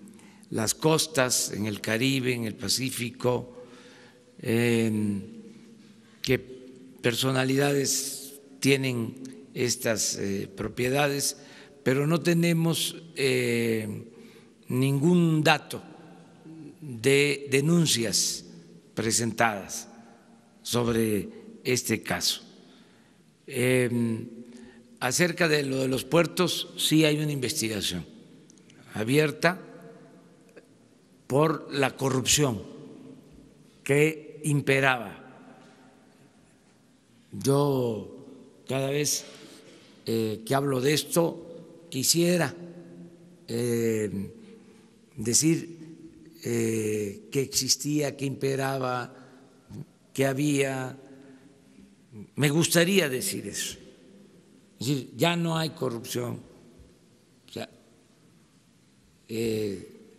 las costas, en el Caribe, en el Pacífico, que personalidades tienen estas propiedades, pero no tenemos ningún dato de denuncias presentadas sobre este caso. Acerca de lo de los puertos, sí hay una investigación abierta por la corrupción que imperaba. Yo cada vez que hablo de esto quisiera decir que existía, que imperaba, que había. Me gustaría decir eso. Es decir, ya no hay corrupción. O sea,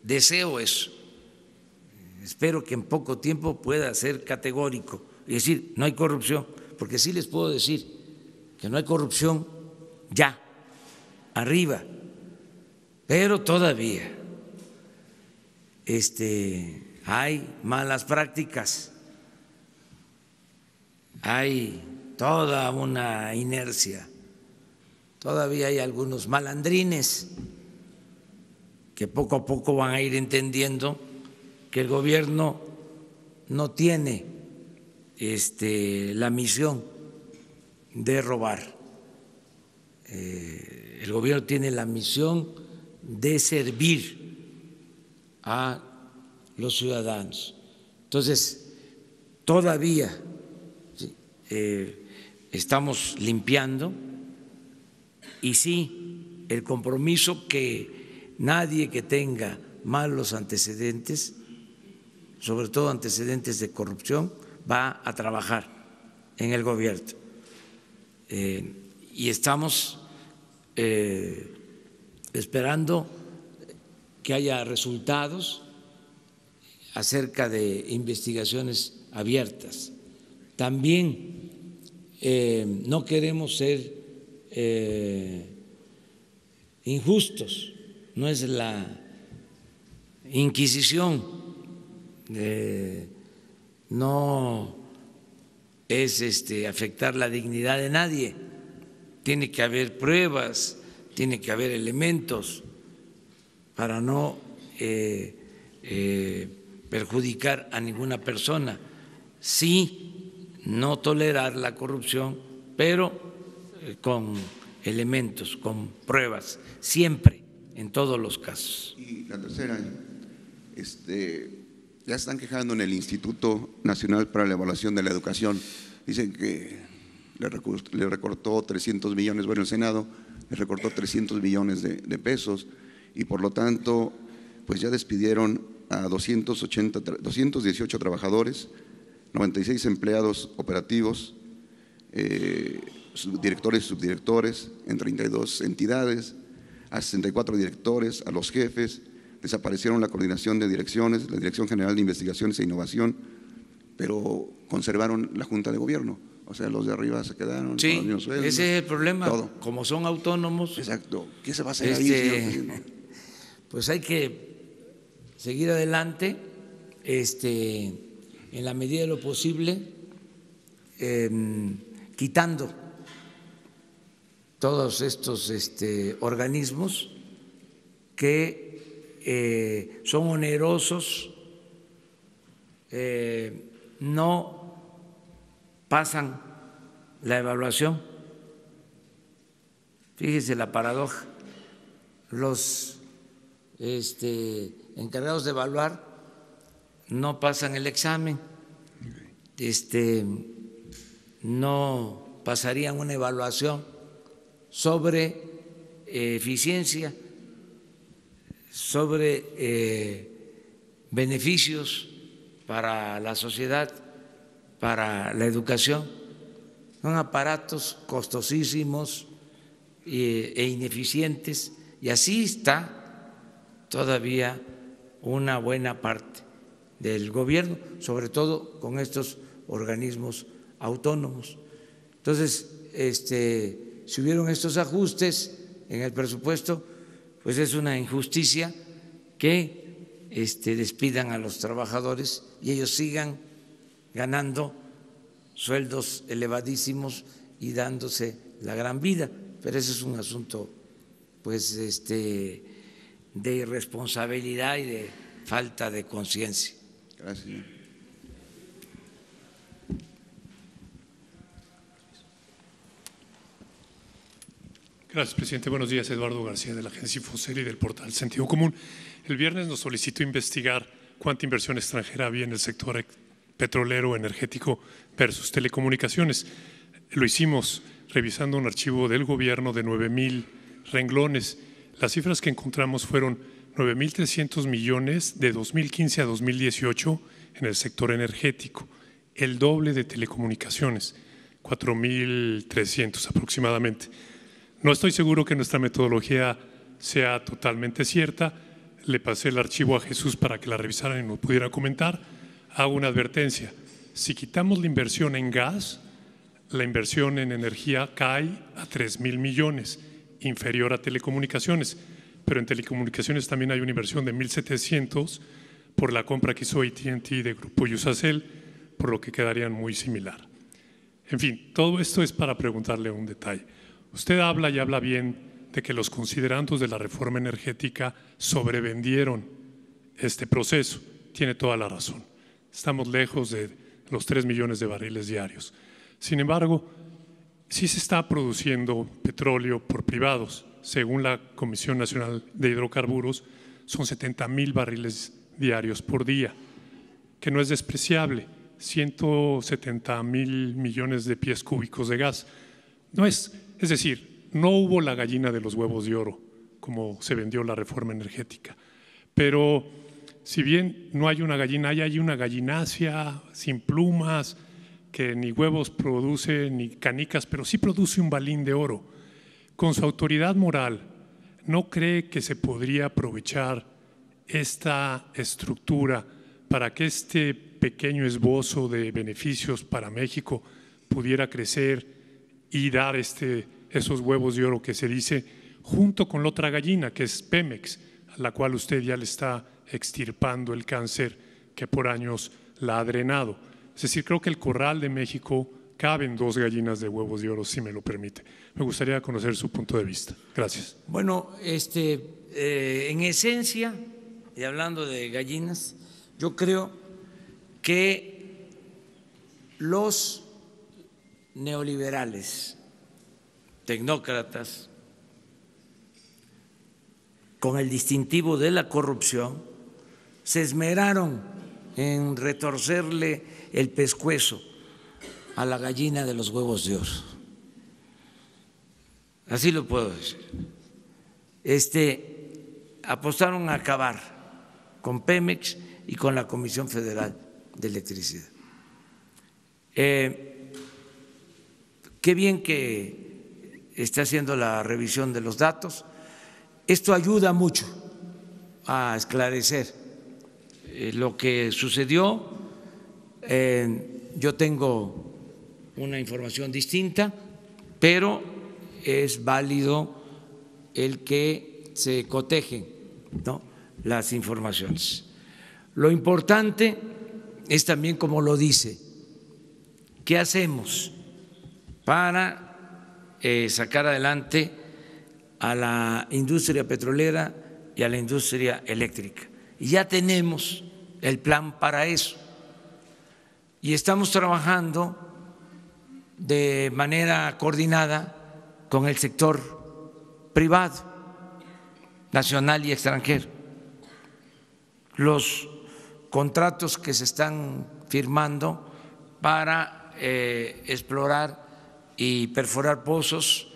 deseo eso. Espero que en poco tiempo pueda ser categórico y decir, no hay corrupción, porque sí les puedo decir que no hay corrupción ya, arriba, pero todavía hay malas prácticas, hay toda una inercia, todavía hay algunos malandrines que poco a poco van a ir entendiendo que el gobierno no tiene la misión de robar. El gobierno tiene la misión de servir a los ciudadanos. Entonces, todavía estamos limpiando y sí, el compromiso que nadie que tenga malos antecedentes, sobre todo antecedentes de corrupción, va a trabajar en el gobierno. Y estamos esperando que haya resultados acerca de investigaciones abiertas. También no queremos ser injustos, no es la Inquisición, no es afectar la dignidad de nadie. Tiene que haber pruebas, tiene que haber elementos para no perjudicar a ninguna persona. Sí, no tolerar la corrupción, pero con elementos, con pruebas, siempre, en todos los casos. Y la tercera, ya están quejando en el Instituto Nacional para la Evaluación de la Educación. Dicen que le recortó 300 millones, bueno, el Senado le recortó 300 millones de pesos y por lo tanto, pues ya despidieron a 218 trabajadores, 96 empleados operativos, directores y subdirectores en 32 entidades, a 64 directores, a los jefes. Desaparecieron la coordinación de direcciones, la Dirección General de Investigaciones e Innovación, pero conservaron la Junta de Gobierno. O sea, los de arriba se quedaron. Sí, con los mismos sueldos, ese es el problema. Todo. Como son autónomos. Exacto. ¿Qué se va a hacer ahí, señor presidente? Pues hay que seguir adelante, en la medida de lo posible, quitando todos estos organismos que son onerosos, no pasan la evaluación. Fíjese la paradoja, los encargados de evaluar no pasan el examen, no pasarían una evaluación sobre eficiencia, sobre beneficios para la sociedad, para la educación. Son aparatos costosísimos e ineficientes y así está todavía una buena parte del gobierno, sobre todo con estos organismos autónomos. Entonces, si hubieron estos ajustes en el presupuesto, pues es una injusticia que despidan a los trabajadores y ellos sigan ganando sueldos elevadísimos y dándose la gran vida. Pero ese es un asunto, pues, de irresponsabilidad y de falta de conciencia. Gracias. Gracias, presidente. Buenos días. Eduardo García, de la agencia Infocel y del portal Sentido Común. El viernes nos solicitó investigar cuánta inversión extranjera había en el sector petrolero, energético versus telecomunicaciones. Lo hicimos revisando un archivo del gobierno de 9,000 renglones. Las cifras que encontramos fueron 9,300 millones de 2015 a 2018 en el sector energético, el doble de telecomunicaciones, 4,300 aproximadamente. No estoy seguro que nuestra metodología sea totalmente cierta. Le pasé el archivo a Jesús para que la revisaran y nos pudiera comentar. Hago una advertencia. Si quitamos la inversión en gas, la inversión en energía cae a 3,000 millones, inferior a telecomunicaciones. pero en telecomunicaciones también hay una inversión de 1.700 por la compra que hizo AT&T de Grupo Iusacell, por lo que quedarían muy similar. En fin, todo esto es para preguntarle un detalle. Usted habla y habla bien de que los considerandos de la reforma energética sobrevendieron este proceso. Tiene toda la razón. Estamos lejos de los 3 millones de barriles diarios. Sin embargo, sí se está produciendo petróleo por privados. Según la Comisión Nacional de Hidrocarburos, son 70,000 barriles diarios por día, que no es despreciable, 170,000 millones de pies cúbicos de gas. Es decir, no hubo la gallina de los huevos de oro, como se vendió la reforma energética. Pero si bien no hay una gallina, hay una gallinácea sin plumas, que ni huevos produce, ni canicas, pero sí produce un balín de oro. Con su autoridad moral, ¿no cree que se podría aprovechar esta estructura para que este pequeño esbozo de beneficios para México pudiera crecer y dar esos huevos de oro que se dice, junto con la otra gallina que es Pemex, a la cual usted ya le está extirpando el cáncer que por años la ha drenado? Es decir, creo que el corral de México caben 2 gallinas de huevos de oro, si me lo permite. Me gustaría conocer su punto de vista. Gracias. Bueno, en esencia, y hablando de gallinas, yo creo que los neoliberales, tecnócratas, con el distintivo de la corrupción, se esmeraron en retorcerle el pescuezo a la gallina de los huevos de oro. Así lo puedo decir. Apostaron a acabar con Pemex y con la Comisión Federal de Electricidad. Qué bien que está haciendo la revisión de los datos. Esto ayuda mucho a esclarecer lo que sucedió. Yo tengo una información distinta, pero es válido el que se cotejen, ¿no?, las informaciones. Lo importante es también, como lo dice, ¿qué hacemos para sacar adelante a la industria petrolera y a la industria eléctrica? Y ya tenemos el plan para eso. Y estamos trabajando de manera coordinada con el sector privado, nacional y extranjero. Los contratos que se están firmando para explorar y perforar pozos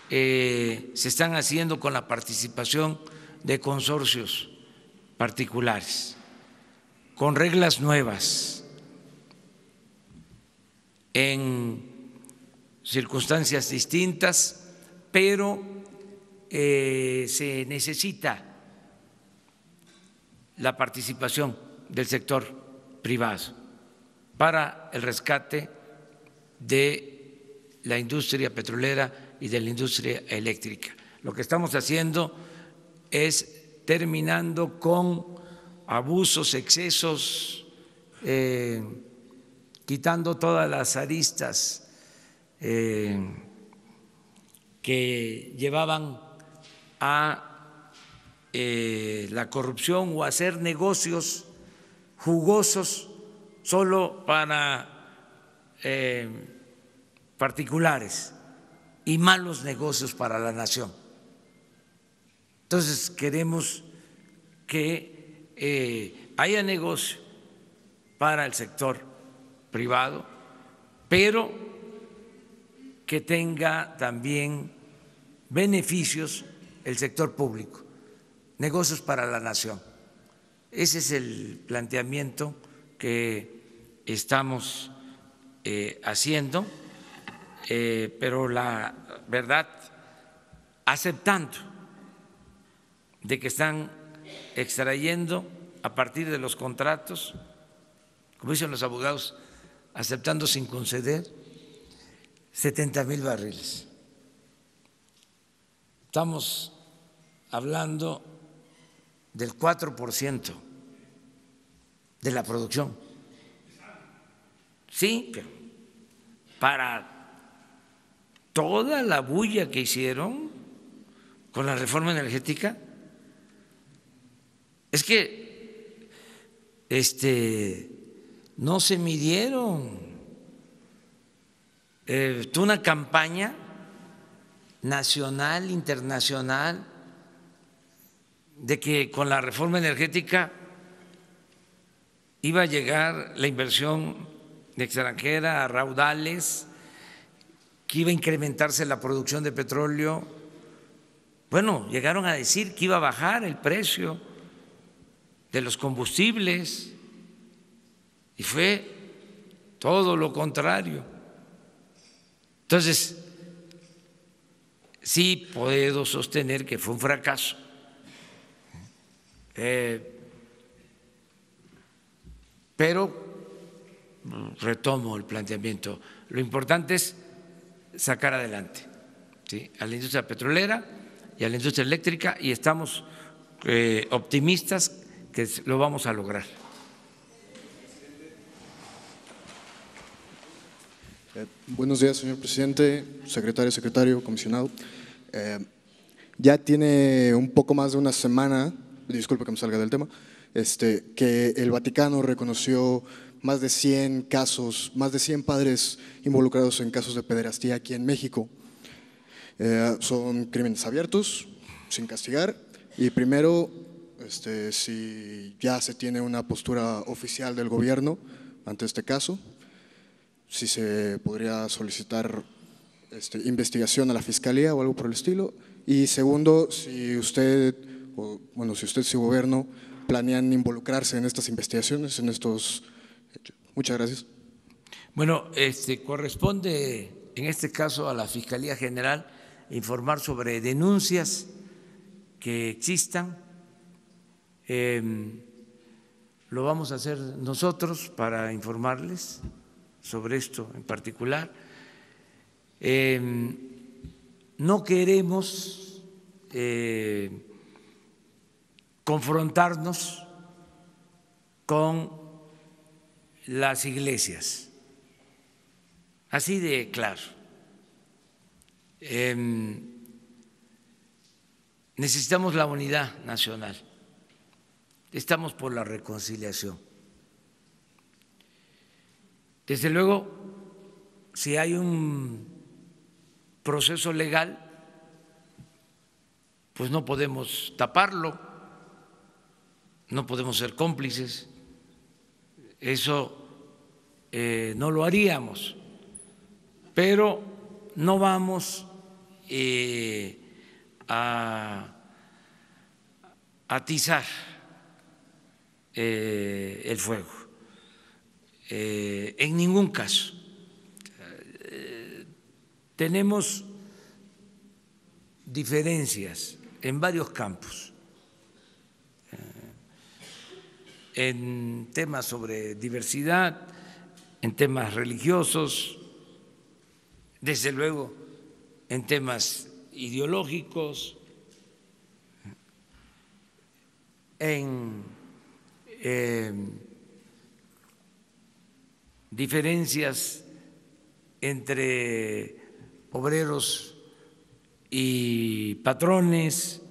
se están haciendo con la participación de consorcios particulares, con reglas nuevas, en circunstancias distintas, pero se necesita la participación del sector privado para el rescate de la industria petrolera y de la industria eléctrica. Lo que estamos haciendo es terminando con abusos, excesos, quitando todas las aristas que llevaban a la corrupción o a hacer negocios jugosos solo para particulares y malos negocios para la nación. Entonces queremos que haya negocio para el sector privado, pero que tenga también beneficios el sector público, negocios para la nación. Ese es el planteamiento que estamos haciendo, pero la verdad, aceptando de que están extrayendo a partir de los contratos, como dicen los abogados, aceptando sin conceder 70,000 barriles. Estamos hablando del 4% de la producción. Sí, pero para toda la bulla que hicieron con la reforma energética, es que no se midieron. Tuvo una campaña nacional, internacional, de que con la reforma energética iba a llegar la inversión extranjera a raudales, que iba a incrementarse la producción de petróleo. Bueno, llegaron a decir que iba a bajar el precio de los combustibles y fue todo lo contrario. Entonces, sí puedo sostener que fue un fracaso. Pero retomo el planteamiento. Lo importante es sacar adelante, ¿sí?, a la industria petrolera y a la industria eléctrica, y estamos optimistas que lo vamos a lograr. Buenos días, señor presidente, secretario, comisionado. Ya tiene un poco más de una semana, disculpe que me salga del tema, que el Vaticano reconoció más de 100 casos, más de 100 padres involucrados en casos de pederastía aquí en México. Son crímenes abiertos, sin castigar, y primero, si ya se tiene una postura oficial del gobierno ante este caso, si se podría solicitar investigación a la Fiscalía o algo por el estilo, y segundo, si usted, si su gobierno planean involucrarse en estas investigaciones, en estos hechos. Muchas gracias. Bueno, corresponde en este caso a la Fiscalía General informar sobre denuncias que existan. Lo vamos a hacer nosotros para informarles sobre esto en particular. No queremos confrontarnos con las iglesias, así de claro. Necesitamos la unidad nacional, estamos por la reconciliación. Desde luego, si hay un proceso legal, pues no podemos taparlo, no podemos ser cómplices, eso no lo haríamos, pero no vamos a atizar el fuego, en ningún caso. Tenemos diferencias en varios campos, en temas sobre diversidad, en temas religiosos, desde luego en temas ideológicos, en diferencias entre obreros y patrones,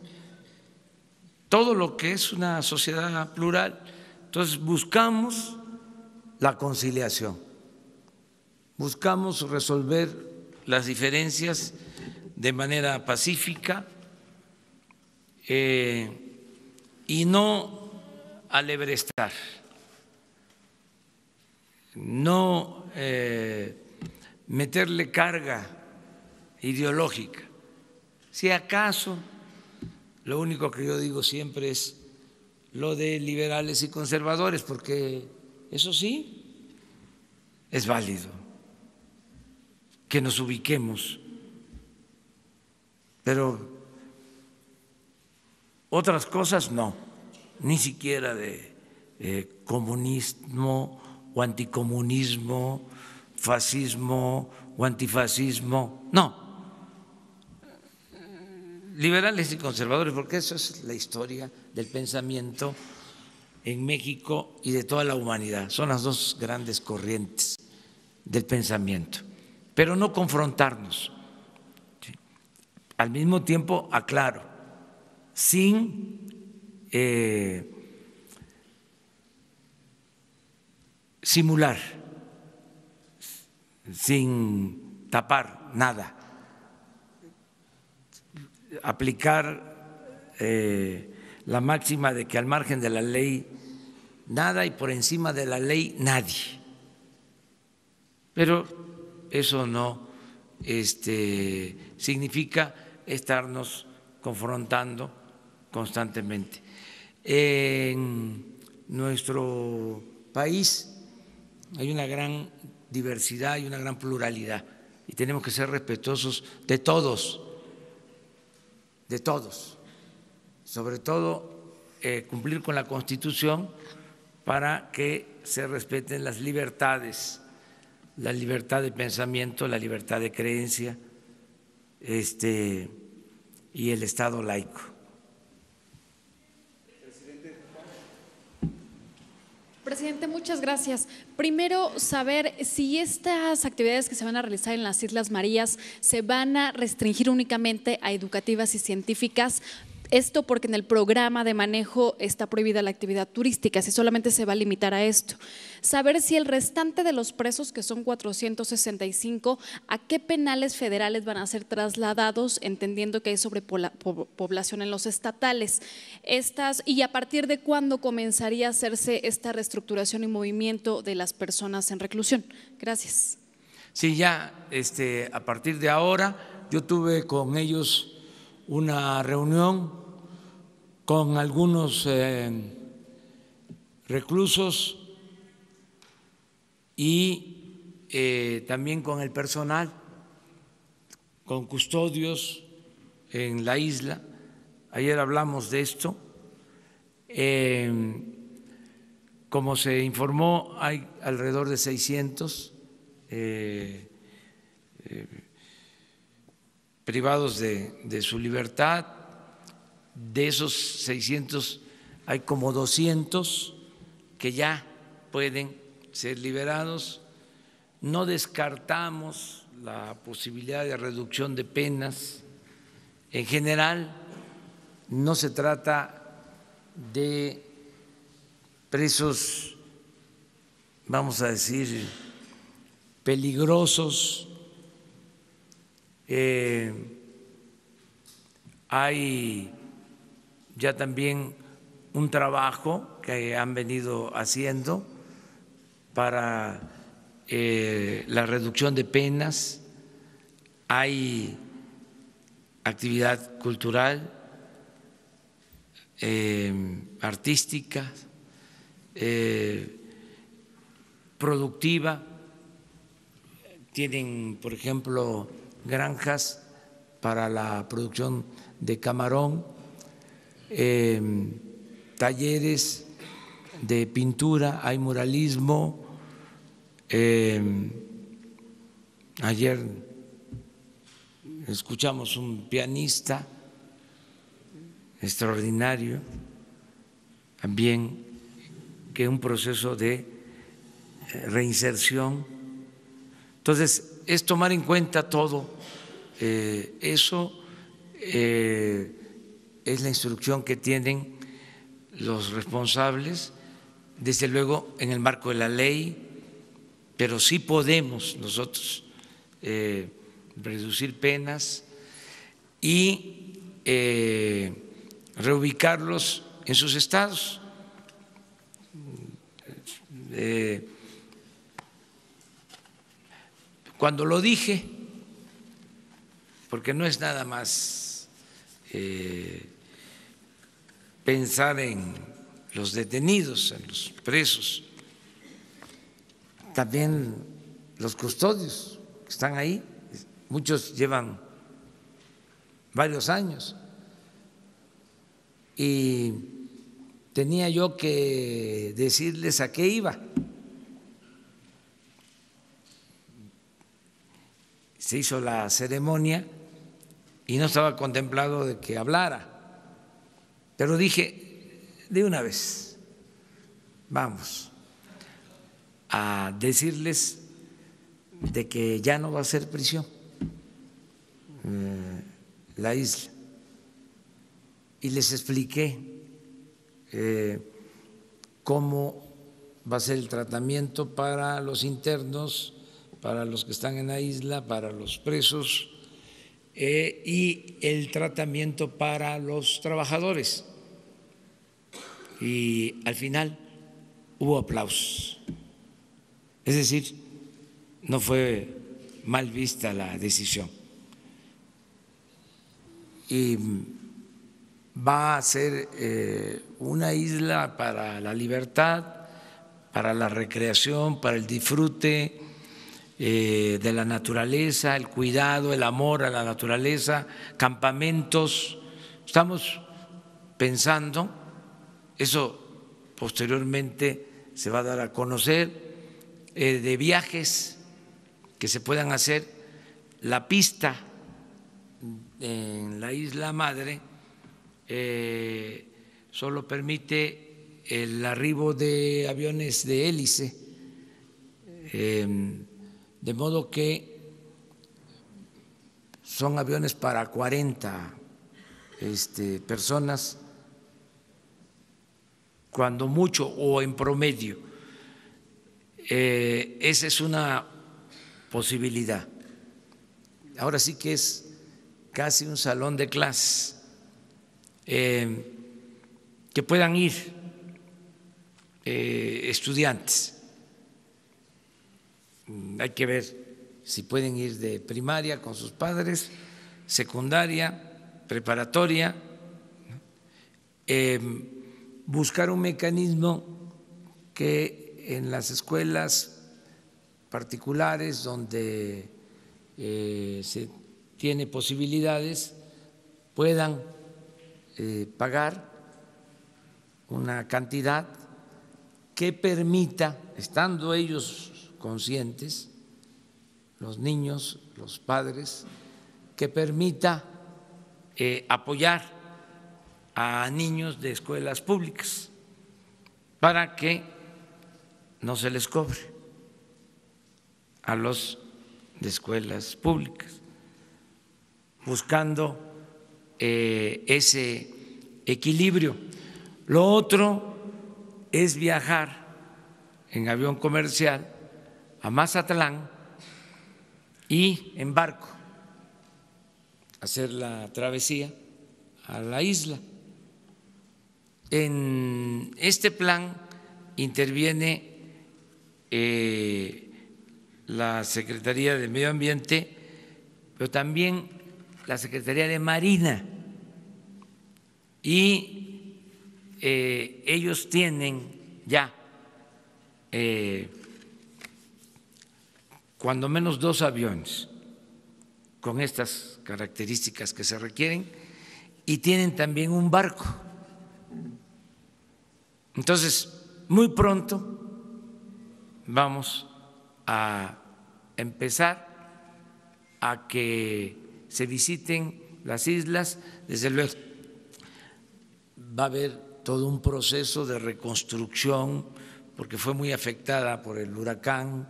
todo lo que es una sociedad plural. Entonces buscamos la conciliación, buscamos resolver las diferencias de manera pacífica y no alebrestar, no meterle carga ideológica. Si acaso, lo único que yo digo siempre es lo de liberales y conservadores, porque eso sí es válido, que nos ubiquemos, pero otras cosas no, ni siquiera de comunismo o anticomunismo, fascismo o antifascismo, no. liberales y conservadores, porque eso es la historia del pensamiento en México y de toda la humanidad. Son las dos grandes corrientes del pensamiento, pero no confrontarnos. ¿Sí? Al mismo tiempo, aclaro, sin simular, sin tapar nada, aplicar la máxima de que al margen de la ley nada y por encima de la ley nadie. Pero eso no significa estarnos confrontando constantemente. En nuestro país hay una gran diversidad y una gran pluralidad y tenemos que ser respetuosos de todos, sobre todo cumplir con la Constitución para que se respeten las libertades, la libertad de pensamiento, la libertad de creencia y el Estado laico. Presidente, muchas gracias. Primero, saber si estas actividades que se van a realizar en las Islas Marías se van a restringir únicamente a educativas y científicas. Esto porque en el programa de manejo está prohibida la actividad turística, si solamente se va a limitar a esto. Saber si el restante de los presos, que son 465, ¿a qué penales federales van a ser trasladados, entendiendo que hay sobrepoblación en los estatales? Y a partir de cuándo comenzaría a hacerse esta reestructuración y movimiento de las personas en reclusión. Gracias. Sí, ya a partir de ahora yo tuve con ellos una reunión con algunos reclusos y también con el personal, con custodios en la isla. Ayer hablamos de esto. Como se informó, hay alrededor de 600 privados de su libertad. De esos 600 hay como 200 que ya pueden ser liberados. No descartamos la posibilidad de reducción de penas. En general, no se trata de presos, vamos a decir, peligrosos. Hay ya también un trabajo que han venido haciendo para la reducción de penas, hay actividad cultural, artística, productiva. Tienen, por ejemplo, granjas para la producción de camarón, talleres de pintura, hay muralismo. Ayer escuchamos un pianista extraordinario, también que un proceso de reinserción. Entonces, es tomar en cuenta todo eso, es la instrucción que tienen los responsables, desde luego en el marco de la ley, pero sí podemos nosotros reducir penas y reubicarlos en sus estados. Cuando lo dije, porque no es nada más pensar en los detenidos, en los presos, también los custodios que están ahí, muchos llevan varios años, y tenía yo que decirles a qué iba. Se hizo la ceremonia y no estaba contemplado de que hablara, pero dije, de una vez, vamos a decirles de que ya no va a ser prisión la isla. Y les expliqué cómo va a ser el tratamiento para los internos, para los que están en la isla, para los presos y el tratamiento para los trabajadores. Y al final hubo aplausos. Es decir, no fue mal vista la decisión. Y va a ser una isla para la libertad, para la recreación, para el disfrute de la naturaleza, el cuidado, el amor a la naturaleza, campamentos. Estamos pensando, eso posteriormente se va a dar a conocer, de viajes que se puedan hacer. La pista en la isla madre solo permite el arribo de aviones de hélice, de modo que son aviones para 40 personas, cuando mucho o en promedio. Esa es una posibilidad. Ahora sí que es casi un salón de clases, que puedan ir estudiantes. Hay que ver si pueden ir de primaria con sus padres, secundaria, preparatoria, buscar un mecanismo que en las escuelas particulares donde se tiene posibilidades puedan pagar una cantidad que permita, estando ellos conscientes, los niños, los padres, que permita apoyar a niños de escuelas públicas para que no se les cobre a los de escuelas públicas, buscando ese equilibrio. Lo otro es viajar en avión comercial a Mazatlán y en barco hacer la travesía a la isla. En este plan interviene la Secretaría de Medio Ambiente, pero también la Secretaría de Marina, y ellos tienen ya cuando menos 2 aviones con estas características que se requieren, y tienen también un barco. Entonces, muy pronto vamos a empezar a que se visiten las islas. Desde luego va a haber todo un proceso de reconstrucción porque fue muy afectada por el huracán,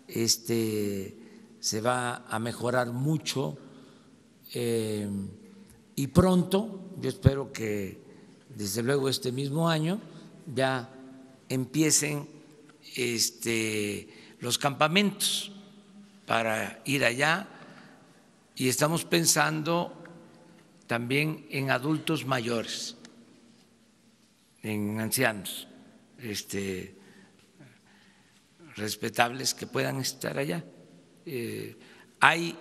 se va a mejorar mucho y pronto, yo espero que desde luego este mismo año ya empiecen los campamentos para ir allá, y estamos pensando también en adultos mayores, en ancianos respetables que puedan estar allá. Hay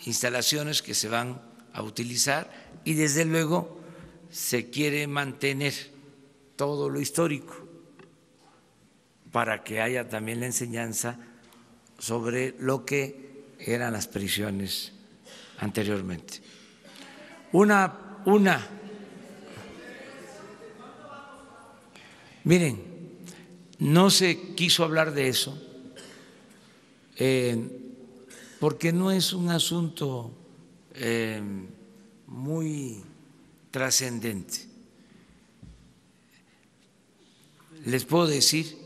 instalaciones que se van a utilizar y desde luego se quiere mantener todo lo histórico para que haya también la enseñanza sobre lo que eran las prisiones anteriormente. Miren, no se quiso hablar de eso porque no es un asunto muy trascendente. Les puedo decir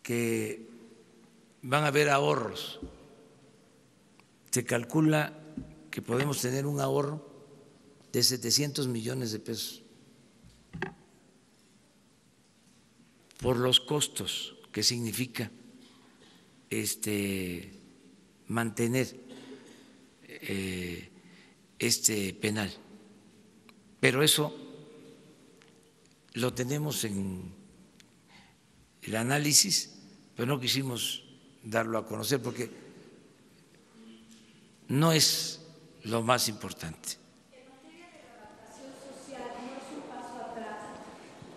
que van a haber ahorros. Se calcula que podemos tener un ahorro de 700 millones de pesos por los costos que significa mantener este penal. Pero eso lo tenemos en el análisis, pero no quisimos darlo a conocer porque no es lo más importante.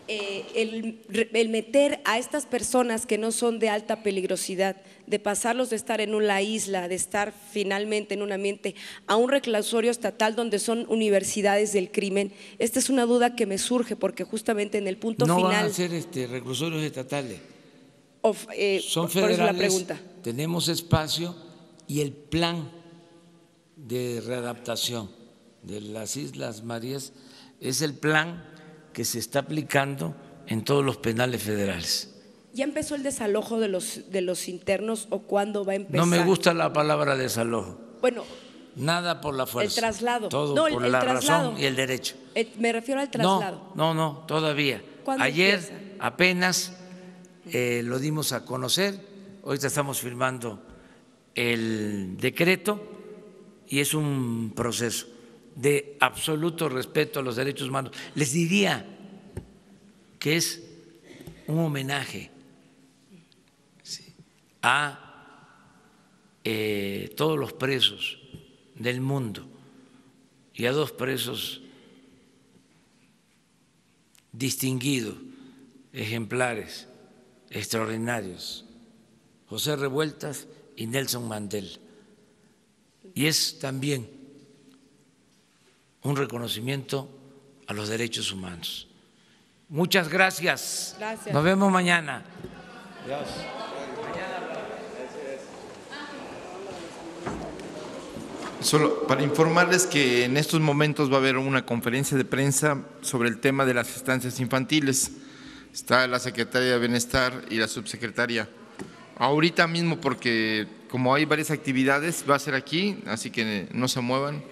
El meter a estas personas que no son de alta peligrosidad, de pasarlos de estar en una isla, de estar finalmente en un ambiente a un reclusorio estatal donde son universidades del crimen, esta es una duda que me surge porque justamente en el punto no final… van a ser reclusorios estatales, son por eso la federales, pregunta. Tenemos espacio y el plan de readaptación de las Islas Marías es el plan que se está aplicando en todos los penales federales. ¿Ya empezó el desalojo de los internos o cuándo va a empezar? No me gusta la palabra desalojo. Bueno, nada por la fuerza. el traslado. Todo No, por el la traslado. razón y el derecho. Me refiero al traslado. No, todavía. Ayer apenas lo dimos a conocer, ahorita estamos firmando el decreto y es un proceso de absoluto respeto a los derechos humanos. Les diría que es un homenaje a todos los presos del mundo y a dos presos distinguidos, ejemplares, extraordinarios, José Revueltas y Nelson Mandela. Y es también un reconocimiento a los derechos humanos. Muchas gracias. Gracias. Nos vemos mañana. Solo para informarles que en estos momentos va a haber una conferencia de prensa sobre el tema de las estancias infantiles. Está la secretaria de Bienestar y la subsecretaria. Ahorita mismo, porque como hay varias actividades, va a ser aquí, así que no se muevan.